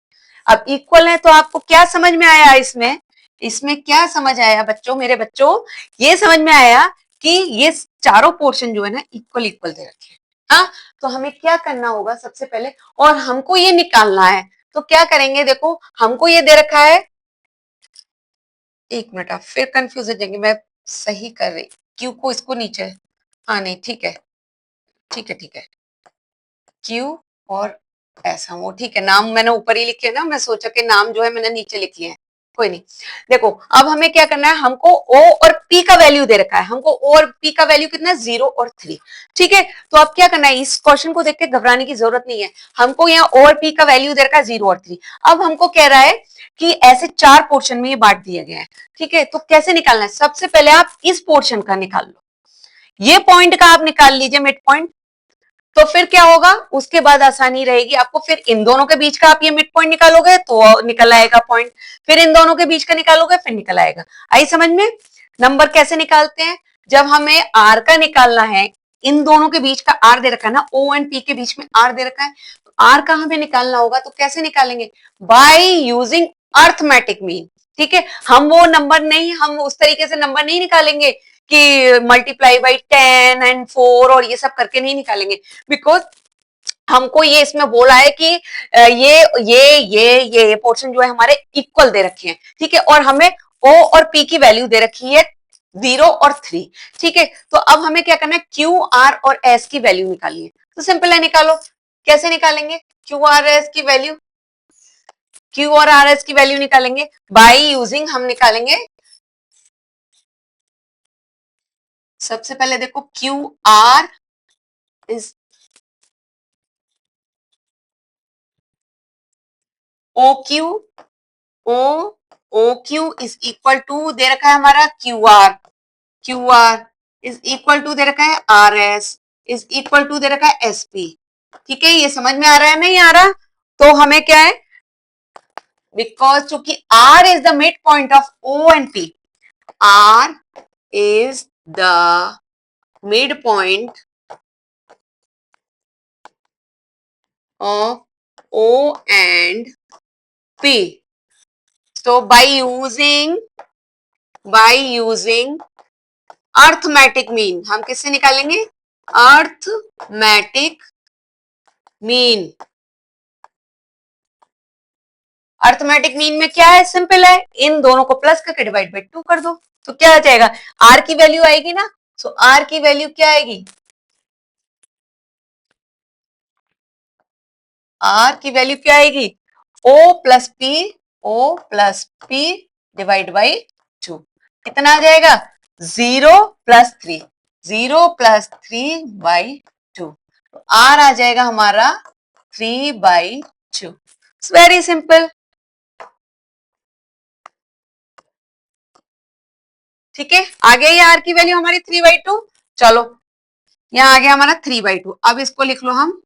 अब इक्वल है तो आपको क्या समझ में आया इसमें, इसमें क्या समझ आया बच्चों, मेरे बच्चों, ये समझ में आया कि ये चारों पोर्शन जो है ना इक्वल इक्वल दे रखे हैं। हाँ, तो हमें क्या करना होगा सबसे पहले, और हमको ये निकालना है, तो क्या करेंगे, देखो हमको ये दे रखा है, एक मिनट आप फिर कंफ्यूज हो जाएंगे, मैं सही कर रही, क्यू को इसको नीचे, हाँ नहीं ठीक है, ठीक है, ठीक है, क्यू और ऐसा वो ठीक है, नाम मैंने ऊपर ही लिखे ना, मैं सोचा कि नाम जो है मैंने नीचे लिख लिए हैं, कोई नहीं। देखो अब हमें क्या करना है, हमको ओ और पी का वैल्यू दे रखा है, हमको ओ और पी का वैल्यू कितना है, 0 और 3, ठीक है। तो अब क्या करना है, इस क्वेश्चन को देख के घबराने की जरूरत नहीं है, हमको यहाँ ओ और पी का वैल्यू दे रखा है 0 और 3। अब हमको कह रहा है कि ऐसे 4 पोर्शन में ये बांट दिया गया है, ठीक है। तो कैसे निकालना है, सबसे पहले आप इस पोर्शन का निकाल लो, ये पॉइंट का आप निकाल लीजिए मिड पॉइंट, तो फिर क्या होगा, उसके बाद आसानी रहेगी आपको, फिर इन दोनों के बीच का आप ये मिड पॉइंट निकालोगे तो निकल आएगा पॉइंट, फिर इन दोनों के बीच का निकालोगे फिर निकल आएगा। आई समझ में। नंबर कैसे निकालते हैं, जब हमें आर का निकालना है, इन दोनों के बीच का आर दे रखा है ना, ओ एंड पी के बीच में आर दे रखा है, तो आर का हमें निकालना होगा, तो कैसे निकालेंगे, बाय यूजिंग अर्थमेटिक मीन, ठीक है। हम वो नंबर नहीं, हम उस तरीके से नंबर नहीं निकालेंगे कि मल्टीप्लाई बाई 10 एंड 4 और ये सब करके नहीं निकालेंगे, बिकॉज हमको ये इसमें बोला है कि ये पोर्शन जो है हमारे इक्वल दे रखे हैं, ठीक है, और हमें ओ और पी की वैल्यू दे रखी है 0 और 3, ठीक है। तो अब हमें क्या करना है, क्यू आर और एस की वैल्यू निकालनी है, तो सिंपल है, निकालो। कैसे निकालेंगे, क्यू आर एस की वैल्यू, क्यू और आर एस की वैल्यू निकालेंगे बाय यूजिंग, हम निकालेंगे सबसे पहले, देखो Q R is O Q, O O Q is equal to दे रखा है हमारा Q R is equal to दे रखा है R S is equal to दे रखा है एस पी, ठीक है। ये समझ में आ रहा है, नहीं आ रहा, तो हमें क्या है, बिकॉज चूंकि R is the mid point of O and P, R is the mid point of O and P, so by using arithmetic mean, हम किससे निकालेंगे, अर्थमेटिक मीन। अर्थमेटिक मीन में क्या है, सिंपल है, इन दोनों को प्लस करके डिवाइड बाई 2 कर दो, तो क्या आ जाएगा, आर की वैल्यू आएगी ना, सो आर की वैल्यू क्या आएगी, आर की वैल्यू क्या आएगी, O plus P divide by 2, कितना आ जाएगा, 0 + 3, 0 + 3/2, तो आर आ जाएगा हमारा 3/2। Very simple. ठीक है, आ गया ये आर की वैल्यू हमारी 3/2। चलो यहाँ आ गया हमारा 3/2। अब इसको लिख लो हम,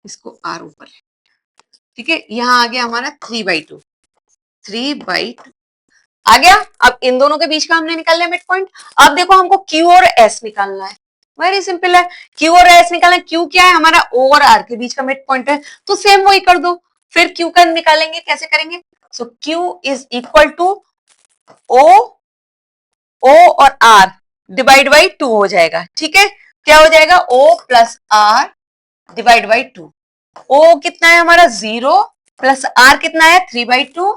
इसको आर ऊपर, ठीक है, यहाँ आ गया हमारा 3/2। 3/2 आ गया। अब इन दोनों के बीच का हमने निकाल लिया मिड पॉइंट। अब देखो हमको क्यू और एस निकालना है। वेरी सिंपल है, क्यू और एस निकालना है। क्यू क्या है, हमारा ओ और आर के बीच का मिड पॉइंट है, तो सेम वही कर दो। फिर क्यू का निकालेंगे, कैसे करेंगे? So Q is equal to O, O और आर डिवाइड बाई 2 हो जाएगा। ठीक है, क्या हो जाएगा? O plus R divide by 2। O कितना है हमारा 0, प्लस आर कितना है 3/2।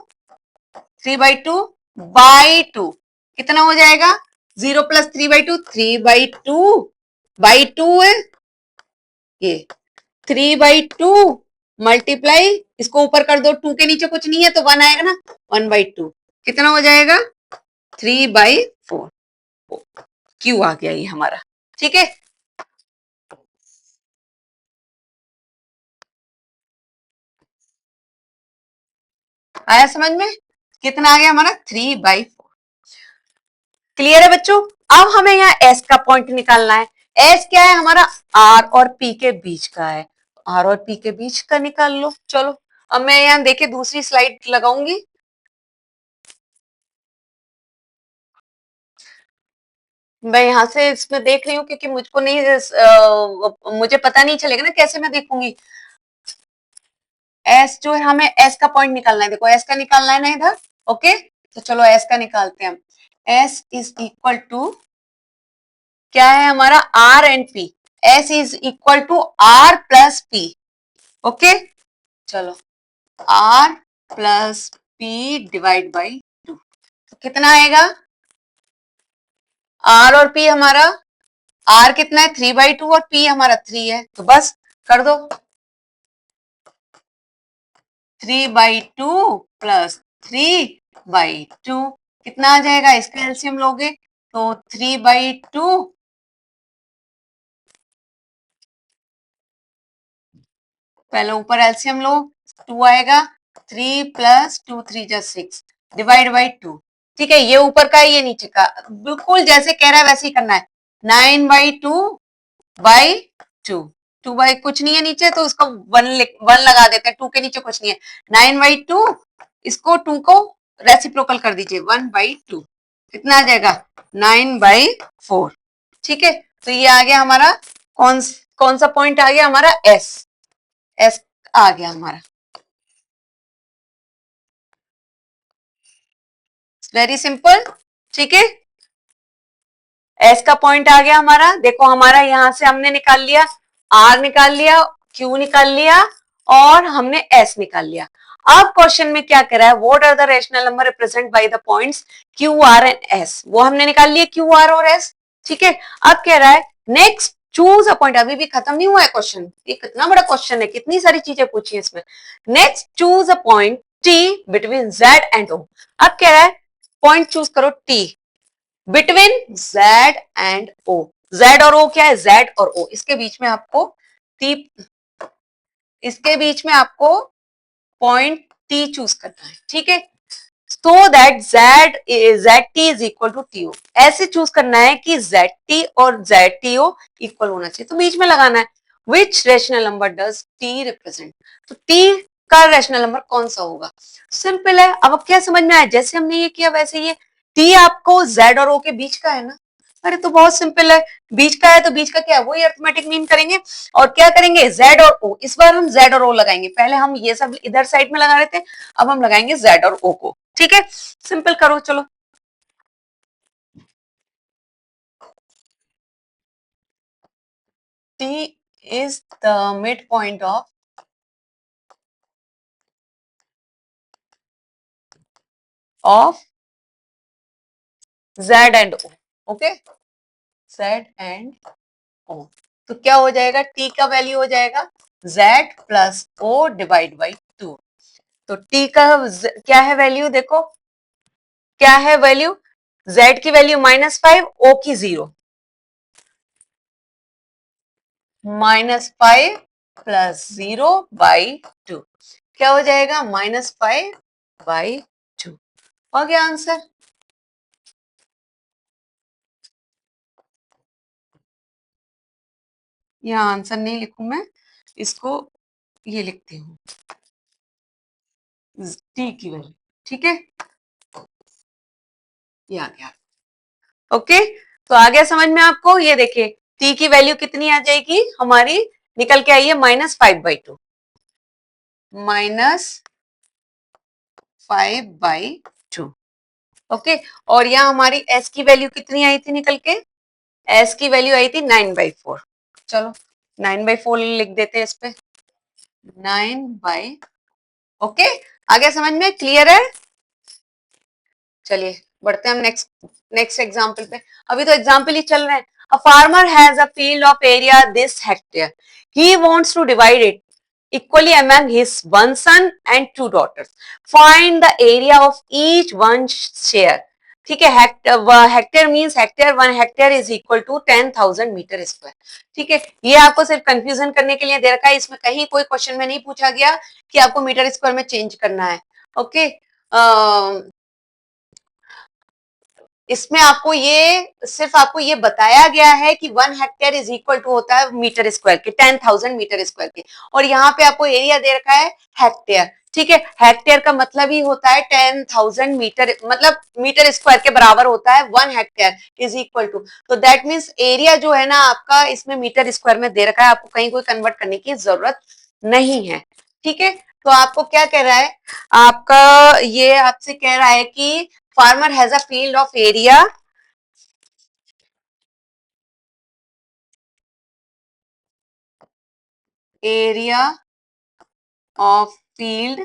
3/2 बाई 2 कितना हो जाएगा? 0 प्लस 3/2, 3/2 बाई 2 है ये, 3/2 मल्टीप्लाई, इसको ऊपर कर दो, 2 के नीचे कुछ नहीं है तो 1 आएगा ना, 1/2 कितना हो जाएगा? 3/4। क्यू आ गया ये हमारा। ठीक है, आया समझ में? कितना आ गया हमारा? 3/4। क्लियर है बच्चों? अब हमें यहाँ एस का पॉइंट निकालना है। एस क्या है हमारा? आर और पी के बीच का है। आर और पी के बीच का निकाल लो। चलो अब मैं यहाँ देखिए दूसरी स्लाइड लगाऊंगी। मैं यहाँ से इसमें देख रही हूँ क्योंकि मुझको नहीं मुझे पता नहीं चलेगा ना कैसे मैं देखूंगी। एस जो है, हमें एस का पॉइंट निकालना है। देखो एस का निकालना है ना इधर। ओके, तो चलो एस का निकालते हैं हम। एस इज इक्वल टू क्या है हमारा? R and P. S is equal to R plus P. Okay, चलो R plus P divide by 2, तो कितना आएगा? आर और पी हमारा, आर कितना है 3/2 और पी हमारा 3 है, तो बस कर दो। 3/2 प्लस 3/2 कितना आ जाएगा? इसका एलसीएम लोगे तो 3/2, पहले ऊपर एलसीएम लो, 2 आएगा। 3 प्लस 2 3 जा 6 डिवाइड बाई 2। ठीक है, ये ऊपर का है ये नीचे का, बिल्कुल जैसे कह रहा है वैसे ही करना है। 9/2/2, 2 बाई कुछ नहीं है नीचे तो उसका 1 लगा देते हैं, 2 के नीचे कुछ नहीं है। 9/2, इसको 2 को रेसिप्रोकल कर दीजिए, 1/2 कितना आ जाएगा? 9/4। ठीक है, तो ये आ गया हमारा कौन कौन सा पॉइंट आ गया हमारा? एस। एस आ गया हमारा। Very simple. ठीक है, एस का पॉइंट आ गया हमारा। देखो हमारा यहां से हमने निकाल लिया, आर निकाल लिया, क्यू निकाल लिया और हमने एस निकाल लिया। अब क्वेश्चन में क्या कह रहा है? What are the rational number represent by the points Q R and S. वो हमने निकाल लिया क्यू आर और एस। ठीक है, अब कह रहा है नेक्स्ट चूज अ पॉइंट। अभी भी खत्म नहीं हुआ है क्वेश्चन, ये कितना बड़ा क्वेश्चन है, कितनी सारी चीजें पूछी है इसमें। Next choose a point T between Z and O. अब कह रहा है पॉइंट चूज करो T between Z and O। Z और O क्या है? Z और O, इसके बीच में आपको T, इसके बीच में आपको पॉइंट T चूज करना है। ठीक है, so that ZT is equal to TO। ऐसे चूज करना है कि ZT और ZTO इक्वल होना चाहिए, तो बीच में लगाना है। Which rational number does T represent? तो T का रैशनल नंबर कौन सा होगा? सिंपल है। अब क्या समझ में आया? जैसे हमने ये किया वैसे ये T आपको Z और O के बीच का है ना। अरे तो बहुत सिंपल है, बीच का है तो बीच का क्या है वही अर्थमेटिक मीन करेंगे और क्या करेंगे? Z और O। इस बार हम Z और O लगाएंगे, पहले हम ये सब इधर साइड में लगा रहे थे, अब हम लगाएंगे Z और O को। ठीक है, सिंपल करो चलो। T is the midpoint of Z and O। Okay, Z and O, तो क्या हो जाएगा? T का वैल्यू हो जाएगा Z plus O divide by 2। तो T का क्या है वैल्यू? देखो क्या है वैल्यू? Z की वैल्यू -5, O की 0। -5 प्लस 0 बाई 2 क्या हो जाएगा? -5 बाई 2। हो गया आंसर। यहाँ आंसर नहीं लिखूं मैं, इसको ये लिखती हूँ टी की वैल्यू। ठीक है, ये आ गया। ओके, तो आ गया समझ में आपको। ये देखिए टी की वैल्यू कितनी आ जाएगी हमारी, निकल के आई है -5/2, -5/2। ओके, और यहाँ हमारी एस की वैल्यू कितनी आई थी निकल के, एस की वैल्यू आई थी 9/4। चलो 9/4 लिख देते हैं इस पे, 9/। ओके, आ गया समझ में, क्लियर है। चलिए बढ़ते हैं हम नेक्स्ट एग्जाम्पल पे। अभी तो एग्जाम्पल ही चल रहे हैं। A farmer has a field of area this hectare, he wants to divide it equally among his one son and two daughters. Find the area of each one share. ठीक है, hectare means hectare, 1 hectare is equal to 10,000 metre square. ठीक है, ये आपको सिर्फ confusion करने के लिए दे रखा है, इसमें कहीं कोई क्वेश्चन में नहीं पूछा गया कि आपको मीटर स्क्वायर में चेंज करना है। ओके, इसमें आपको ये सिर्फ आपको ये बताया गया है कि 1 हेक्टेयर इज इक्वल टू होता है मीटर स्क्वायर के, 10,000 मीटर स्क्वायर के, और यहाँ पे आपको एरिया दे रखा है हेक्टेयर। ठीक है, हेक्टेयर का मतलब ही होता है 10,000 मीटर, मतलब मीटर स्क्वायर के बराबर होता है 1 हेक्टेयर इज इक्वल टू। तो दैट मीन्स एरिया जो है ना आपका इसमें मीटर स्क्वायर में दे रखा है, आपको कहीं कोई कन्वर्ट करने की जरूरत नहीं है। ठीक है, तो आपको क्या कह रहा है, आपका ये आपसे कह रहा है कि farmer has a field of area of field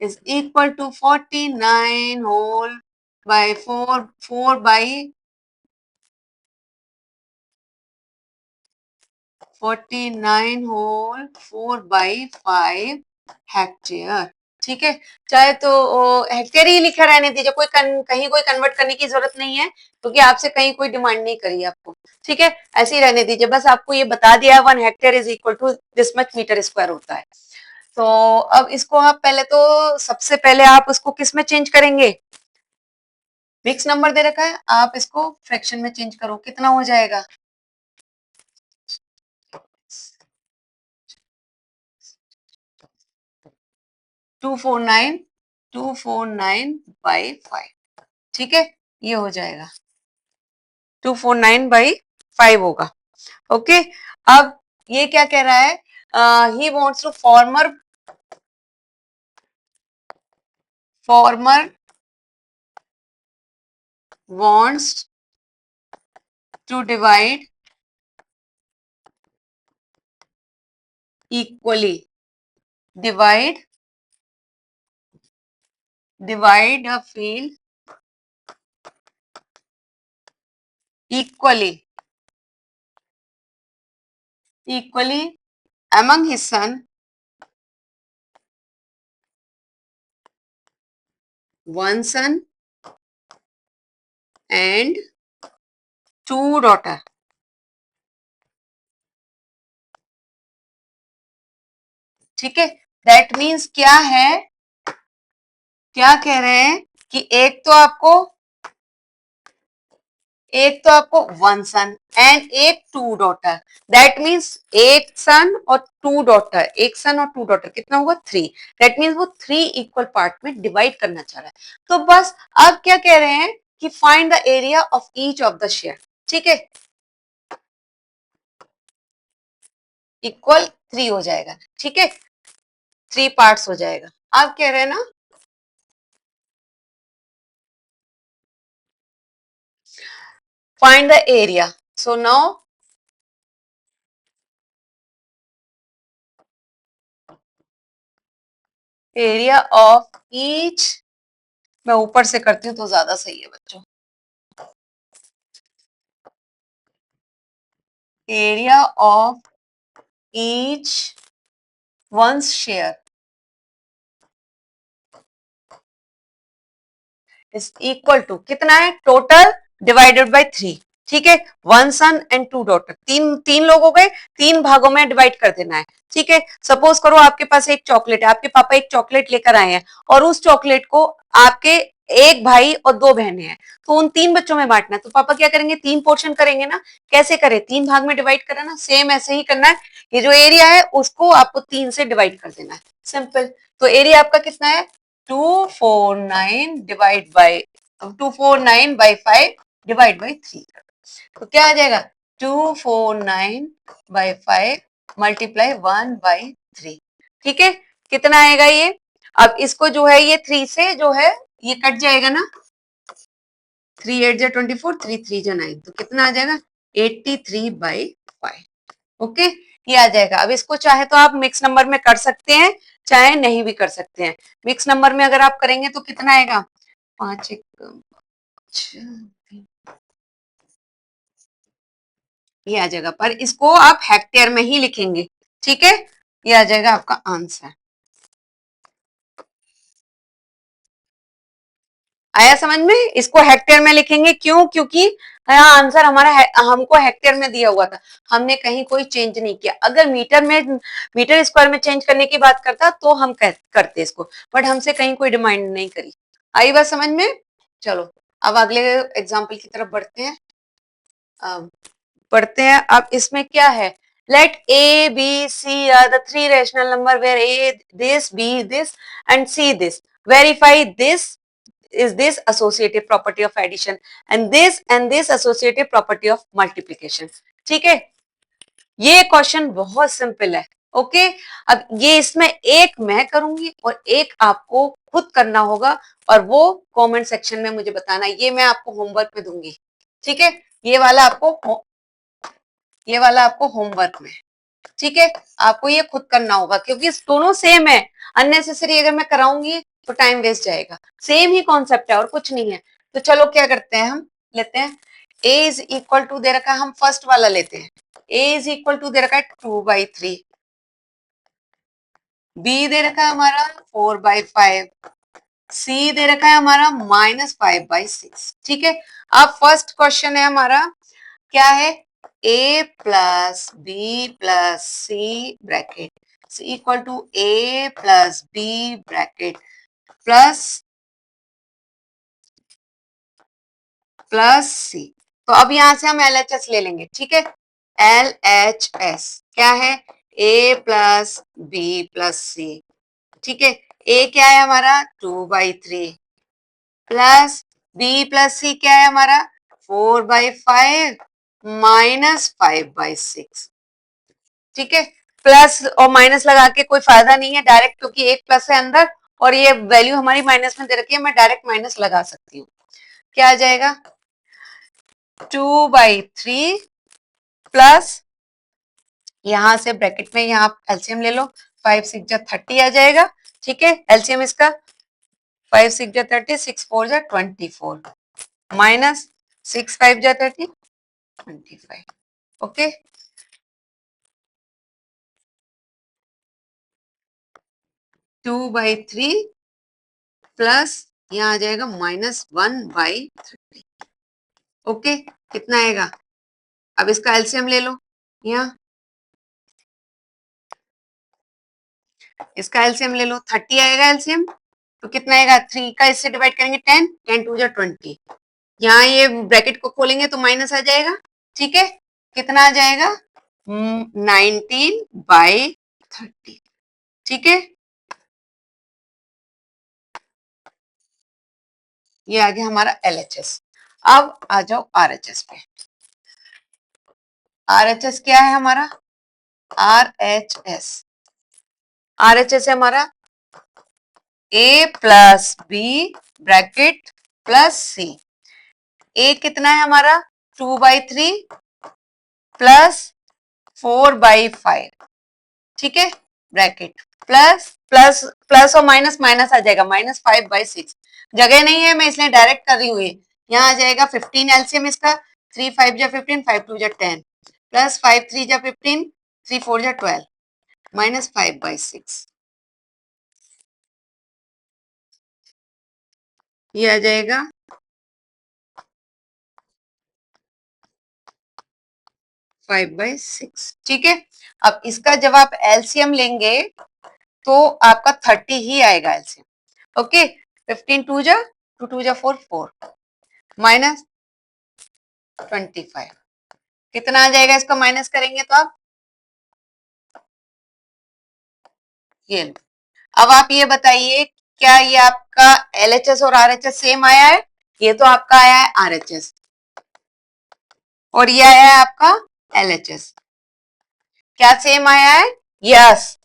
is equal to 49 whole by 4 by 49 whole 4/5 hectare. ठीक है, चाहे तो हेक्टेयर ही लिखा रहने दीजिए, कहीं कोई कन्वर्ट करने की जरूरत नहीं है, क्योंकि आपसे कहीं कोई डिमांड नहीं करी आपको। ठीक है, ऐसे ही रहने दीजिए, बस आपको ये बता दिया 1 hectare is equal to this much metre square होता है। तो अब इसको आप पहले तो सबसे पहले आप उसको किस में चेंज करेंगे, मिक्स नंबर दे रखा है, आप इसको फ्रैक्शन में चेंज करो, कितना हो जाएगा, 249/5। ठीक है, ये हो जाएगा 249/5 होगा। ओके, अब ये क्या कह रहा है, he wants to former wants to equally divide a field equally among his son, one son and two daughter। ठीक है, दैट मीन्स क्या है, क्या कह रहे हैं कि एक तो आपको वन सन एंड एक टू डॉटर, दैट मीन्स एक सन और टू डॉटर, एक सन और टू डॉटर कितना होगा 3। दैट मीन्स वो 3 इक्वल पार्ट में डिवाइड करना चाह रहा है। तो बस अब क्या कह रहे हैं कि find the area of each of the share. ठीक है, इक्वल 3 हो जाएगा। ठीक है, 3 पार्ट्स हो जाएगा। आप कह रहे हैं ना, find the area, so now area of each, मैं ऊपर से करती हूँ तो ज्यादा सही है बच्चों, area of each ones share is equal to कितना है, टोटल डिवाइडेड बाय 3। ठीक है, 1 सन एंड 2 डॉटर, तीन तीन लोग हो गए, 3 भागों में डिवाइड कर देना है। ठीक है, सपोज करो आपके पास एक चॉकलेट है, आपके पापा एक चॉकलेट लेकर आए हैं और उस चॉकलेट को आपके एक भाई और 2 बहनें हैं, तो उन 3 बच्चों में बांटना है। तो पापा क्या करेंगे, 3 पोर्शन करेंगे ना। कैसे करें, 3 भाग में डिवाइड करें ना, सेम ऐसे ही करना है। ये जो एरिया है उसको आपको 3 से डिवाइड कर देना है, सिंपल। तो एरिया आपका कितना है, 249 divide by 249 by 5 divide by 3। तो क्या आ जाएगा, 249/5 मल्टीप्लाई 1/3। ठीक है, कितना आएगा ये। अब इसको जो है ये 3 से जो है ये कट जाएगा ना, 3 8 जा 24, 3 3 जा 9, तो कितना आ जाएगा 83/5। ओके, ये आ जाएगा। अब इसको चाहे तो आप मिक्स नंबर में कर सकते हैं, चाहे नहीं भी कर सकते हैं। मिक्स नंबर में अगर आप करेंगे तो कितना आएगा, 5 1 ये आ जाएगा, पर इसको आप हेक्टेयर में ही लिखेंगे। ठीक है, ये आ जाएगा आपका आंसर। आया समझ में, इसको हेक्टेयर में लिखेंगे क्यों, क्योंकि यहाँ आंसर हमारा हमको हेक्टेयर में दिया हुआ था, हमने कहीं कोई चेंज नहीं किया। अगर मीटर में, मीटर स्क्वायर में चेंज करने की बात करता तो हम करते इसको, बट हमसे कहीं कोई डिमांड नहीं करी। आई बात समझ में। चलो अब अगले एग्जाम्पल की तरफ बढ़ते हैं। पढ़ते हैं। अब इसमें क्या है, let A B C are the three rational number where A this B this and C this, verify this is this associative property of addition and this associative property of multiplication। ठीक है, ये question बहुत simple है। Okay, अब ये इसमें एक मैं करूंगी और एक आपको खुद करना होगा, और वो कमेंट सेक्शन में मुझे बताना है, ये मैं आपको होमवर्क में दूंगी। ठीक है, ये वाला आपको होमवर्क में। ठीक है, आपको ये खुद करना होगा क्योंकि दोनों सेम है। अननेसेसरी अगर मैं कराऊंगी तो टाइम वेस्ट जाएगा। सेम ही कॉन्सेप्ट है और कुछ नहीं है। तो चलो क्या करते हैं, हम लेते हैं a इज इक्वल टू दे रखा है, हम फर्स्ट वाला लेते हैं। a इज इक्वल टू दे रखा है 2/3, b दे रखा है हमारा 4/5, c दे रखा है हमारा -5/6। ठीक है, अब फर्स्ट क्वेश्चन है हमारा, क्या है, a plus B plus C bracket equal to a plus B bracket plus C. तो अब यहां से हम LHS ले लेंगे। ठीक है, LHS क्या है, a प्लस बी प्लस सी। ठीक है, a क्या है हमारा 2/3 प्लस बी प्लस सी क्या है हमारा 4/5 -5/6। ठीक है, प्लस और माइनस लगा के कोई फायदा नहीं है डायरेक्ट, क्योंकि एक प्लस है अंदर और ये वैल्यू हमारी माइनस में दे रखी है, मैं डायरेक्ट माइनस लगा सकती हूँ। क्या आ जाएगा 2/3 प्लस, यहां से ब्रैकेट में यहाँ एलसीएम ले लो, 5 6 जा 30 आ जाएगा। ठीक है, एलसीएम इसका 5 6 जा 30, 6 4 जा 24 माइनस 6 5 जा 30 25। ओके, 2/3 प्लस यहाँ आ जाएगा -1/30। ओके, कितना आएगा, अब इसका एलसीएम ले लो, यहाँ इसका एलसीएम ले लो, 30 आएगा एलसीएम, तो कितना आएगा, 3 का इससे डिवाइड करेंगे 10, 10 2 जा 20, यहाँ ये ब्रैकेट को खोलेंगे तो माइनस आ जाएगा। ठीक है, कितना आ जाएगा 19/30। ठीक है, ये आ गया हमारा LHS। अब आ जाओ RHS पे। RHS क्या है हमारा, RHS है हमारा a plus B bracket plus C. a कितना है हमारा 2/3 प्लस 4/5। ठीक है, ब्रैकेट प्लस प्लस प्लस और माइनस माइनस आ जाएगा, -5/6। जगह नहीं है मैं इसलिए डायरेक्ट कर रही हूँ, ये यहाँ आ जाएगा 15 एलसीएम इसका, 3 5 जा 15, 5 2 जा 10 प्लस 5 3 जा 15, 3 4 जा 12 -5/6। ये आ जाएगा 5/6, ठीक है। अब इसका जब आप एलसीएम लेंगे तो आपका 30 ही आएगा एलसीएम। ओके, 15 टू जा 2 जा 4, 4 माइनस 25, कितना आ जाएगा? इसको माइनस करेंगे तो आप ये, अब आप ये बताइए क्या ये आपका एलएचएस और आरएचएस सेम आया है? ये तो आपका आया है आरएचएस और ये आया है आपका एलएचएस, क्या सेम आया है? Yes,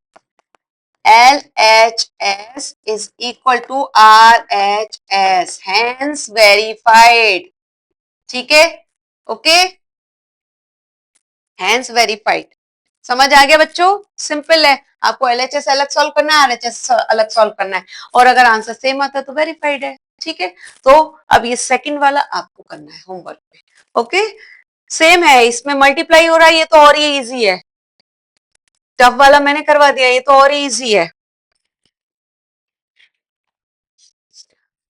LHS is equal to RHS, hence verified, ठीक है। ओके, हैंस वेरीफाइड, समझ आ गया बच्चों? सिंपल है, आपको एलएचएस अलग सॉल्व करना है, आरएचएस अलग सॉल्व करना है, और अगर आंसर सेम आता है तो वेरीफाइड है, ठीक है। तो अब ये सेकंड वाला आपको करना है होमवर्क पे। ओके, सेम है, इसमें मल्टीप्लाई हो रहा है, ये तो और ही इजी है, टफ वाला मैंने करवा दिया, ये तो और ही इजी है।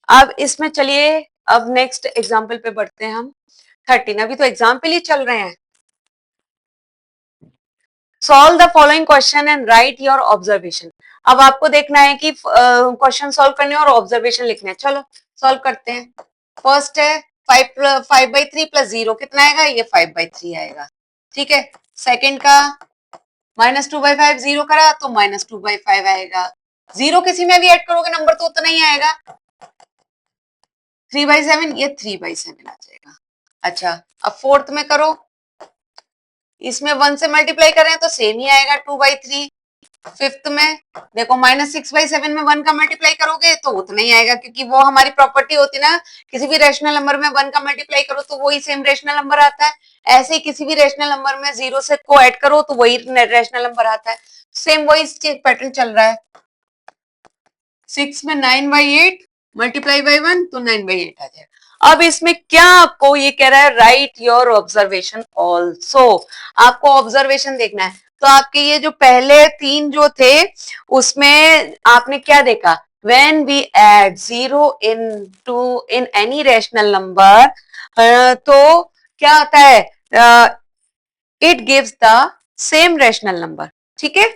अब इसमें चलिए, अब नेक्स्ट एग्जाम्पल पे बढ़ते हैं हम। 13, अभी तो एग्जाम्पल ही चल रहे हैं। Solve the following question and right your observation. अब आपको देखना है कि क्वेश्चन सॉल्व करने और ऑब्जर्वेशन लिखने हैं। चलो सॉल्व करते हैं। फर्स्ट है 5/3 प्लस 0 कितना आएगा? ये 5/3 आएगा, ठीक है। सेकंड का -2/5, 0 करा तो -2/5 आएगा। 0 किसी में भी ऐड करोगे नंबर तो उतना ही आएगा। 3/7, ये 3/7 आ जाएगा। अच्छा, अब फोर्थ में करो, इसमें 1 से मल्टीप्लाई कर रहे हैं तो सेम ही आएगा 2/3। फिफ्थ में देखो -6/7 में 1 का मल्टीप्लाई करोगे तो उतना ही आएगा, क्योंकि वो हमारी प्रॉपर्टी होती है ना, किसी भी रेशनल नंबर में 1 का मल्टीप्लाई करो तो वही सेम रेशनल नंबर आता है। ऐसे ही किसी भी रेशनल नंबर में 0 से को ऐड करो तो वही रेशनल नंबर आता है। सेम वही पैटर्न चल रहा है। 6 में 9/8 मल्टीप्लाई बाई 1 तो 9/8 आ जाएगा। अब इसमें क्या आपको ये कह रहा है, राइट योर ऑब्जर्वेशन ऑल्सो, आपको ऑब्जर्वेशन देखना है। तो आपके ये जो पहले 3 जो थे उसमें आपने क्या देखा, when we add 0 in any rational number, तो क्या आता है, it gives the same rational number, ठीक है।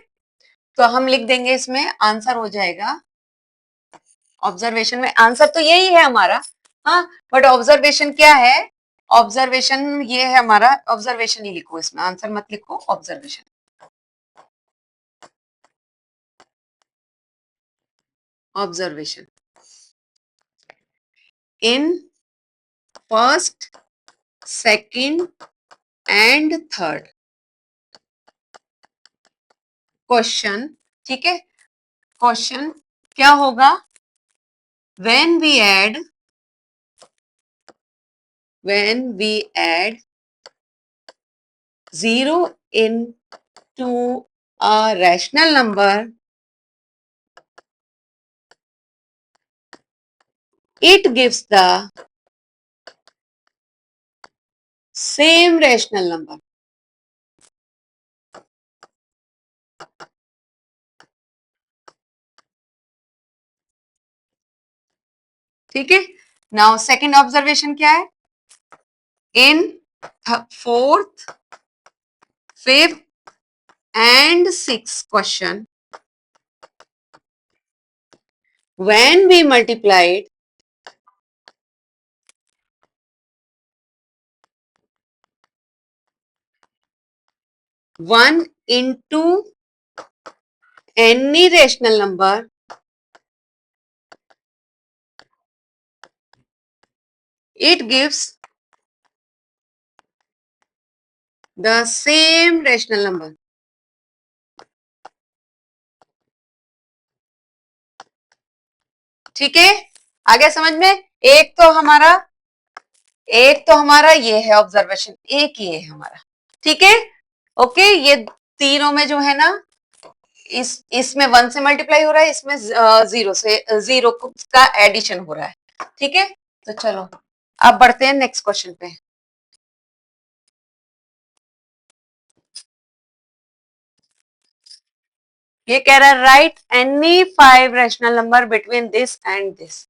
तो हम लिख देंगे, इसमें आंसर हो जाएगा, ऑब्जर्वेशन में आंसर तो यही है हमारा, हाँ, बट ऑब्जर्वेशन क्या है, ऑब्जर्वेशन ये है हमारा, ऑब्जर्वेशन ही लिखो, इसमें आंसर मत लिखो, observation. Observation in first, second and third question, ठीक है। क्वेश्चन क्या होगा, when we add 0 into a rational number, it gives the same rational number. ठीक है। नाउ सेकंड ऑब्जर्वेशन क्या है, in fourth, fifth and sixth question, when we multiplied 1 into any rational number, it gives the same rational number. ठीक है, आ गया समझ में? एक तो हमारा ये है ऑब्जर्वेशन, एक ये है हमारा, ठीक है। ओके, ये तीनों में जो है ना, इसमें 1 से मल्टीप्लाई हो रहा है, इसमें 0 से 0 का एडिशन हो रहा है, ठीक है। तो चलो अब बढ़ते हैं नेक्स्ट क्वेश्चन पे। ये कह रहा है, right any 5 rational number between this and this.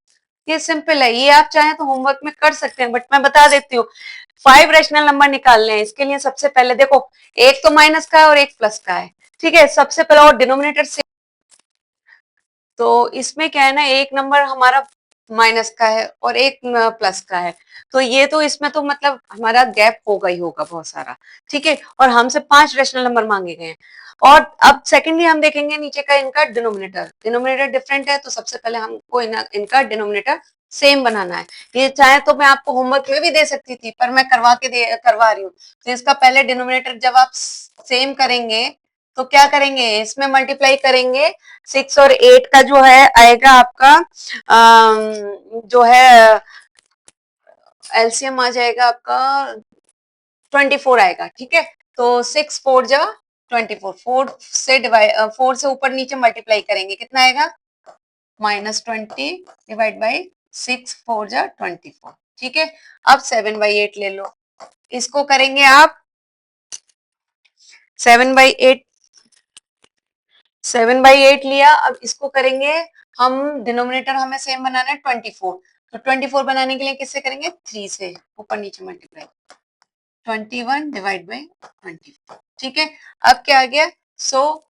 ये सिंपल है, ये आप चाहें तो होमवर्क में कर सकते हैं, बट मैं बता देती हूँ। 5 रैशनल नंबर निकालने हैं, इसके लिए सबसे पहले देखो, एक तो माइनस का है और एक प्लस का है, ठीक है। सबसे पहले और डिनोमिनेटर से, तो इसमें क्या है ना, एक नंबर हमारा माइनस का है और एक प्लस का है, तो ये तो इसमें तो मतलब हमारा गैप होगा ही होगा बहुत सारा, ठीक है। और हमसे 5 रेशनल नंबर मांगे गए हैं। और अब सेकेंडली हम देखेंगे नीचे का इनका डिनोमिनेटर, डिनोमिनेटर डिफरेंट है, तो सबसे पहले हमको इनका डिनोमिनेटर सेम बनाना है। ये चाहे तो मैं आपको होमवर्क में भी दे सकती थी, पर मैं करवा रही हूँ। तो इसका पहले डिनोमिनेटर जब आप सेम करेंगे तो क्या करेंगे, इसमें मल्टीप्लाई करेंगे, 6 और 8 का जो है आएगा आपका जो है एलसीएम आ जाएगा आपका 24 आएगा, ठीक है। तो 6 4 जा 24, 4 से ऊपर नीचे मल्टीप्लाई करेंगे, कितना आएगा -20 डिवाइड बाई 6 4 जा 24, ठीक है। अब 7/8 ले लो, इसको करेंगे आप 7/8, 7/8 लिया। अब इसको करेंगे हम, डिनोमिनेटर हमें सेम बनाना है 24, तो 24 बनाने के लिए किससे करेंगे, 3 से ऊपर नीचे मल्टीप्लाई, 21 डिवाइड बाई 24, ठीक है। अब क्या आ गया, सो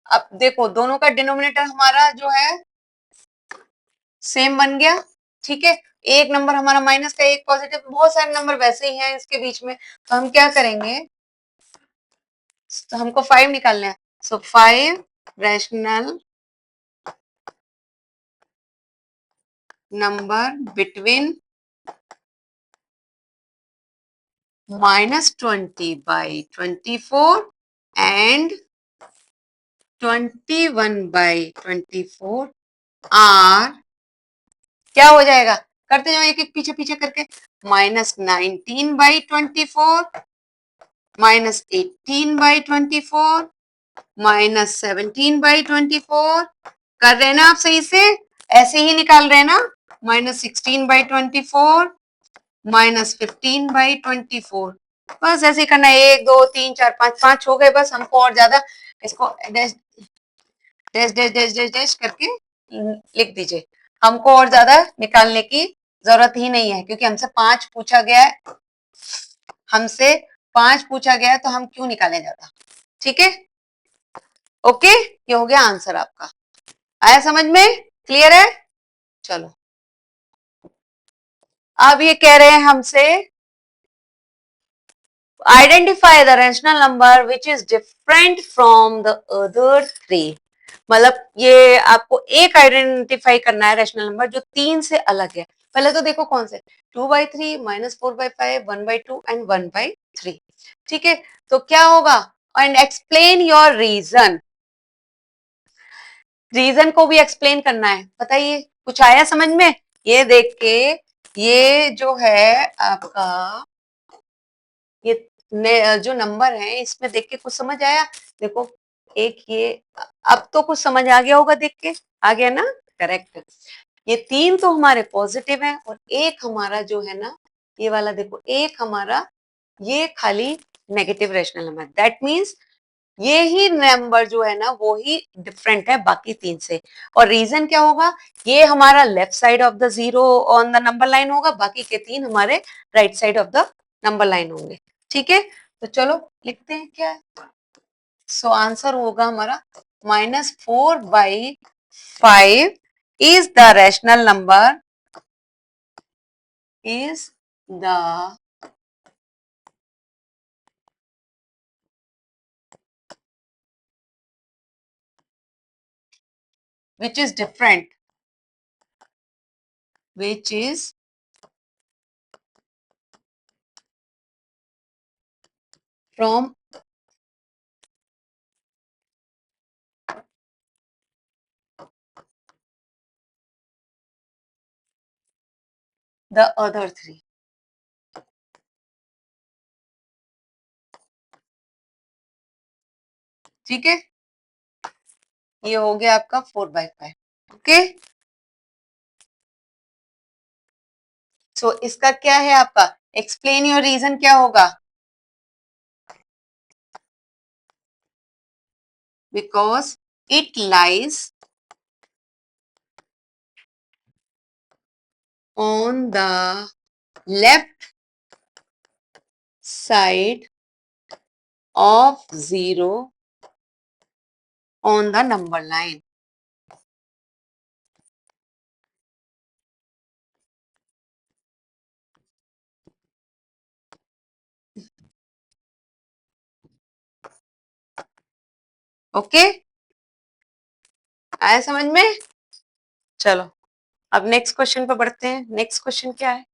अब देखो दोनों का डिनोमिनेटर हमारा जो है सेम बन गया, ठीक है। एक नंबर हमारा माइनस का, एक पॉजिटिव, बहुत सारे नंबर वैसे ही हैं इसके बीच में, तो हम क्या करेंगे, तो हमको 5 निकालना है, so 5 rational number between -20/24 and 21/24 are, क्या हो जाएगा, करते जाओ एक एक पीछे पीछे करके, -19/24, -18/24, -17/24, कर रहे हैं ना आप सही से, ऐसे ही निकाल रहे हैं ना, -16/24, -15/24, बस ऐसे ही करना है, 1 2 3 4 5, 5 हो गए बस, हमको और ज्यादा इसको dash dash dash dash dash dash करके लिख दीजिए, हमको और ज्यादा निकालने की जरूरत ही नहीं है, क्योंकि हमसे 5 पूछा गया है, हमसे 5 पूछा गया है, तो हम क्यों निकालें ज्यादा, ठीक है। ओके, ये हो गया आंसर आपका, आया समझ में, क्लियर है। चलो, अब ये कह रहे हैं हमसे, identify the rational number which is different from the other 3, मतलब ये आपको एक आइडेंटिफाई करना है रैशनल नंबर जो 3 से अलग है। पहले तो देखो कौन से, 2/3, -4/5, 1/2 एंड 1/3, ठीक है। तो क्या होगा, and explain your reason, reason को भी एक्सप्लेन करना है, बताइए कुछ आया समझ में, ये देख के, ये जो है आपका, ये जो नंबर है इसमें देख के कुछ समझ आया, देखो एक ये, अब तो कुछ समझ आ गया होगा देख के, आ गया ना, करेक्ट। ये 3 तो हमारे पॉजिटिव है और एक हमारा जो है ना, ये वाला देखो, एक हमारा ये खाली negative rational number, that means ये ही नंबर जो है ना वो ही डिफरेंट है बाकी 3 से। और रीजन क्या होगा, ये हमारा left side of the zero on the number line होगा, बाकी के 3 हमारे right side of the number line होंगे, ठीक है। तो चलो लिखते हैं क्या है, सो आंसर होगा हमारा -4/5 is the rational number, is the which is different, which is from the other 3, ठीक है। ये हो गया आपका 4/5, ओके। सो इसका क्या है आपका, एक्सप्लेन योर रीजन क्या होगा, because it lies on the left side of 0 on the number line. Okay, आया समझ में? चलो अब नेक्स्ट क्वेश्चन पे बढ़ते हैं. नेक्स्ट क्वेश्चन क्या है?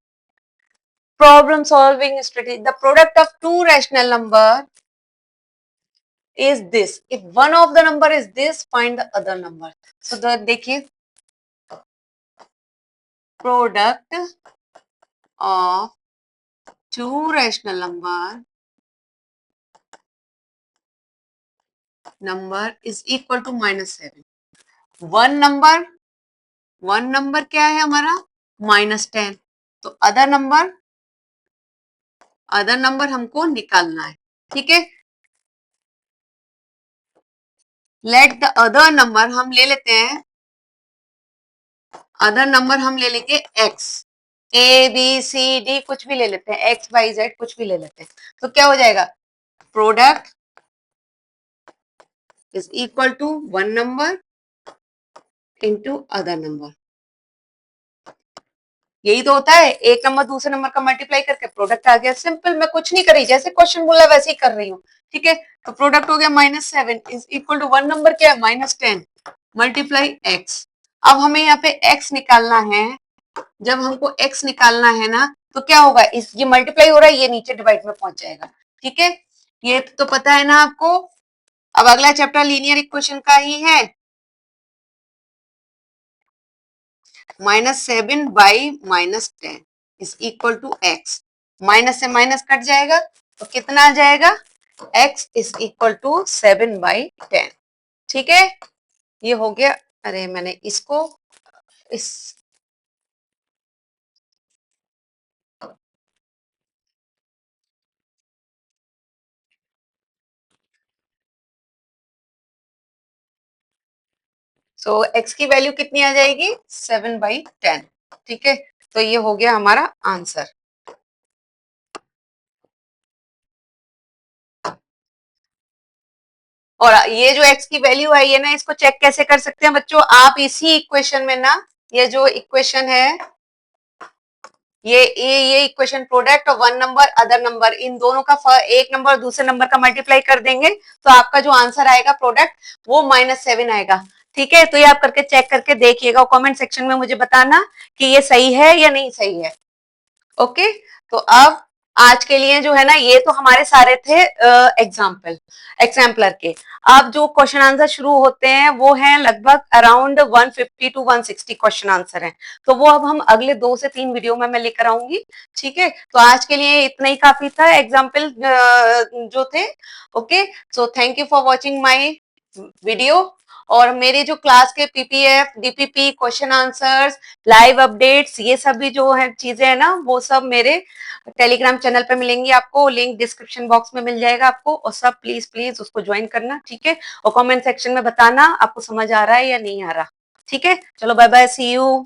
Problem solving strategy. The product of to rational number is this. If one of the number is this, find the other number. So the देखिए, product of two rational number is equal to -7. one number क्या है हमारा? -10. तो other number हमको निकालना है. ठीक है, लेट द अदर नंबर हम ले लेते हैं. अदर नंबर हम ले लेंगे x, a b c d कुछ भी ले लेते हैं, x y z कुछ भी ले लेते हैं. तो क्या हो जाएगा? Product is equal to one number into other number. यही तो होता है, एक नंबर दूसरे नंबर का मल्टीप्लाई करके प्रोडक्ट आ गया. सिंपल, मैं कुछ नहीं कर रही, जैसे क्वेश्चन बोला वैसे ही कर रही हूँ. ठीक है, तो प्रोडक्ट हो गया -7 is equal to one number क्या है? -10 मल्टीप्लाई x. अब हमें यहाँ पे x निकालना है. जब हमको x निकालना है ना, तो क्या होगा? ये मल्टीप्लाई हो रहा है, ये नीचे डिवाइड में पहुंच जाएगा. ठीक है, ये तो पता है ना आपको. अब अगला चैप्टर लीनियर इक्वेशन का ही है. -7 by -10 is equal to x. Minus से माइनस कट जाएगा तो कितना आ जाएगा? x is equal to 7/10. ठीक है, ये हो गया. अरे मैंने इसको इस x की वैल्यू कितनी आ जाएगी? 7/10. ठीक है, तो ये हो गया हमारा आंसर. और ये जो x की वैल्यू आई है ना, इसको चेक कैसे कर सकते हैं बच्चों? आप इसी इक्वेशन में ना, ये जो इक्वेशन है, ये इक्वेशन प्रोडक्ट और वन नंबर अदर नंबर, इन दोनों का एक नंबर दूसरे नंबर का मल्टीप्लाई कर देंगे तो आपका जो आंसर आएगा प्रोडक्ट, वो -7 आएगा. ठीक है, तो ये आप करके चेक करके देखिएगा, कमेंट सेक्शन में मुझे बताना कि ये सही है या नहीं सही है. ओके, तो अब आज के लिए जो है ना, ये तो हमारे सारे थे एग्जाम्पलर के. अब जो क्वेश्चन आंसर शुरू होते हैं वो हैं लगभग अराउंड 150 to 160 क्वेश्चन आंसर हैं. तो वो अब हम अगले 2 से 3 वीडियो में मैं लेकर आऊंगी. ठीक है, तो आज के लिए इतना ही काफी था एग्जाम्पल जो थे. Okay, so thank you for watching my video. और मेरे जो क्लास के PPF, DPP, question answers, live updates, ये सब भी जो है चीजें है ना, वो सब मेरे टेलीग्राम चैनल पे मिलेंगी आपको. लिंक डिस्क्रिप्शन बॉक्स में मिल जाएगा आपको. और सब प्लीज प्लीज उसको ज्वाइन करना. ठीक है, और कमेंट सेक्शन में बताना आपको समझ आ रहा है या नहीं आ रहा. ठीक है, चलो बाय बाय, सी यू.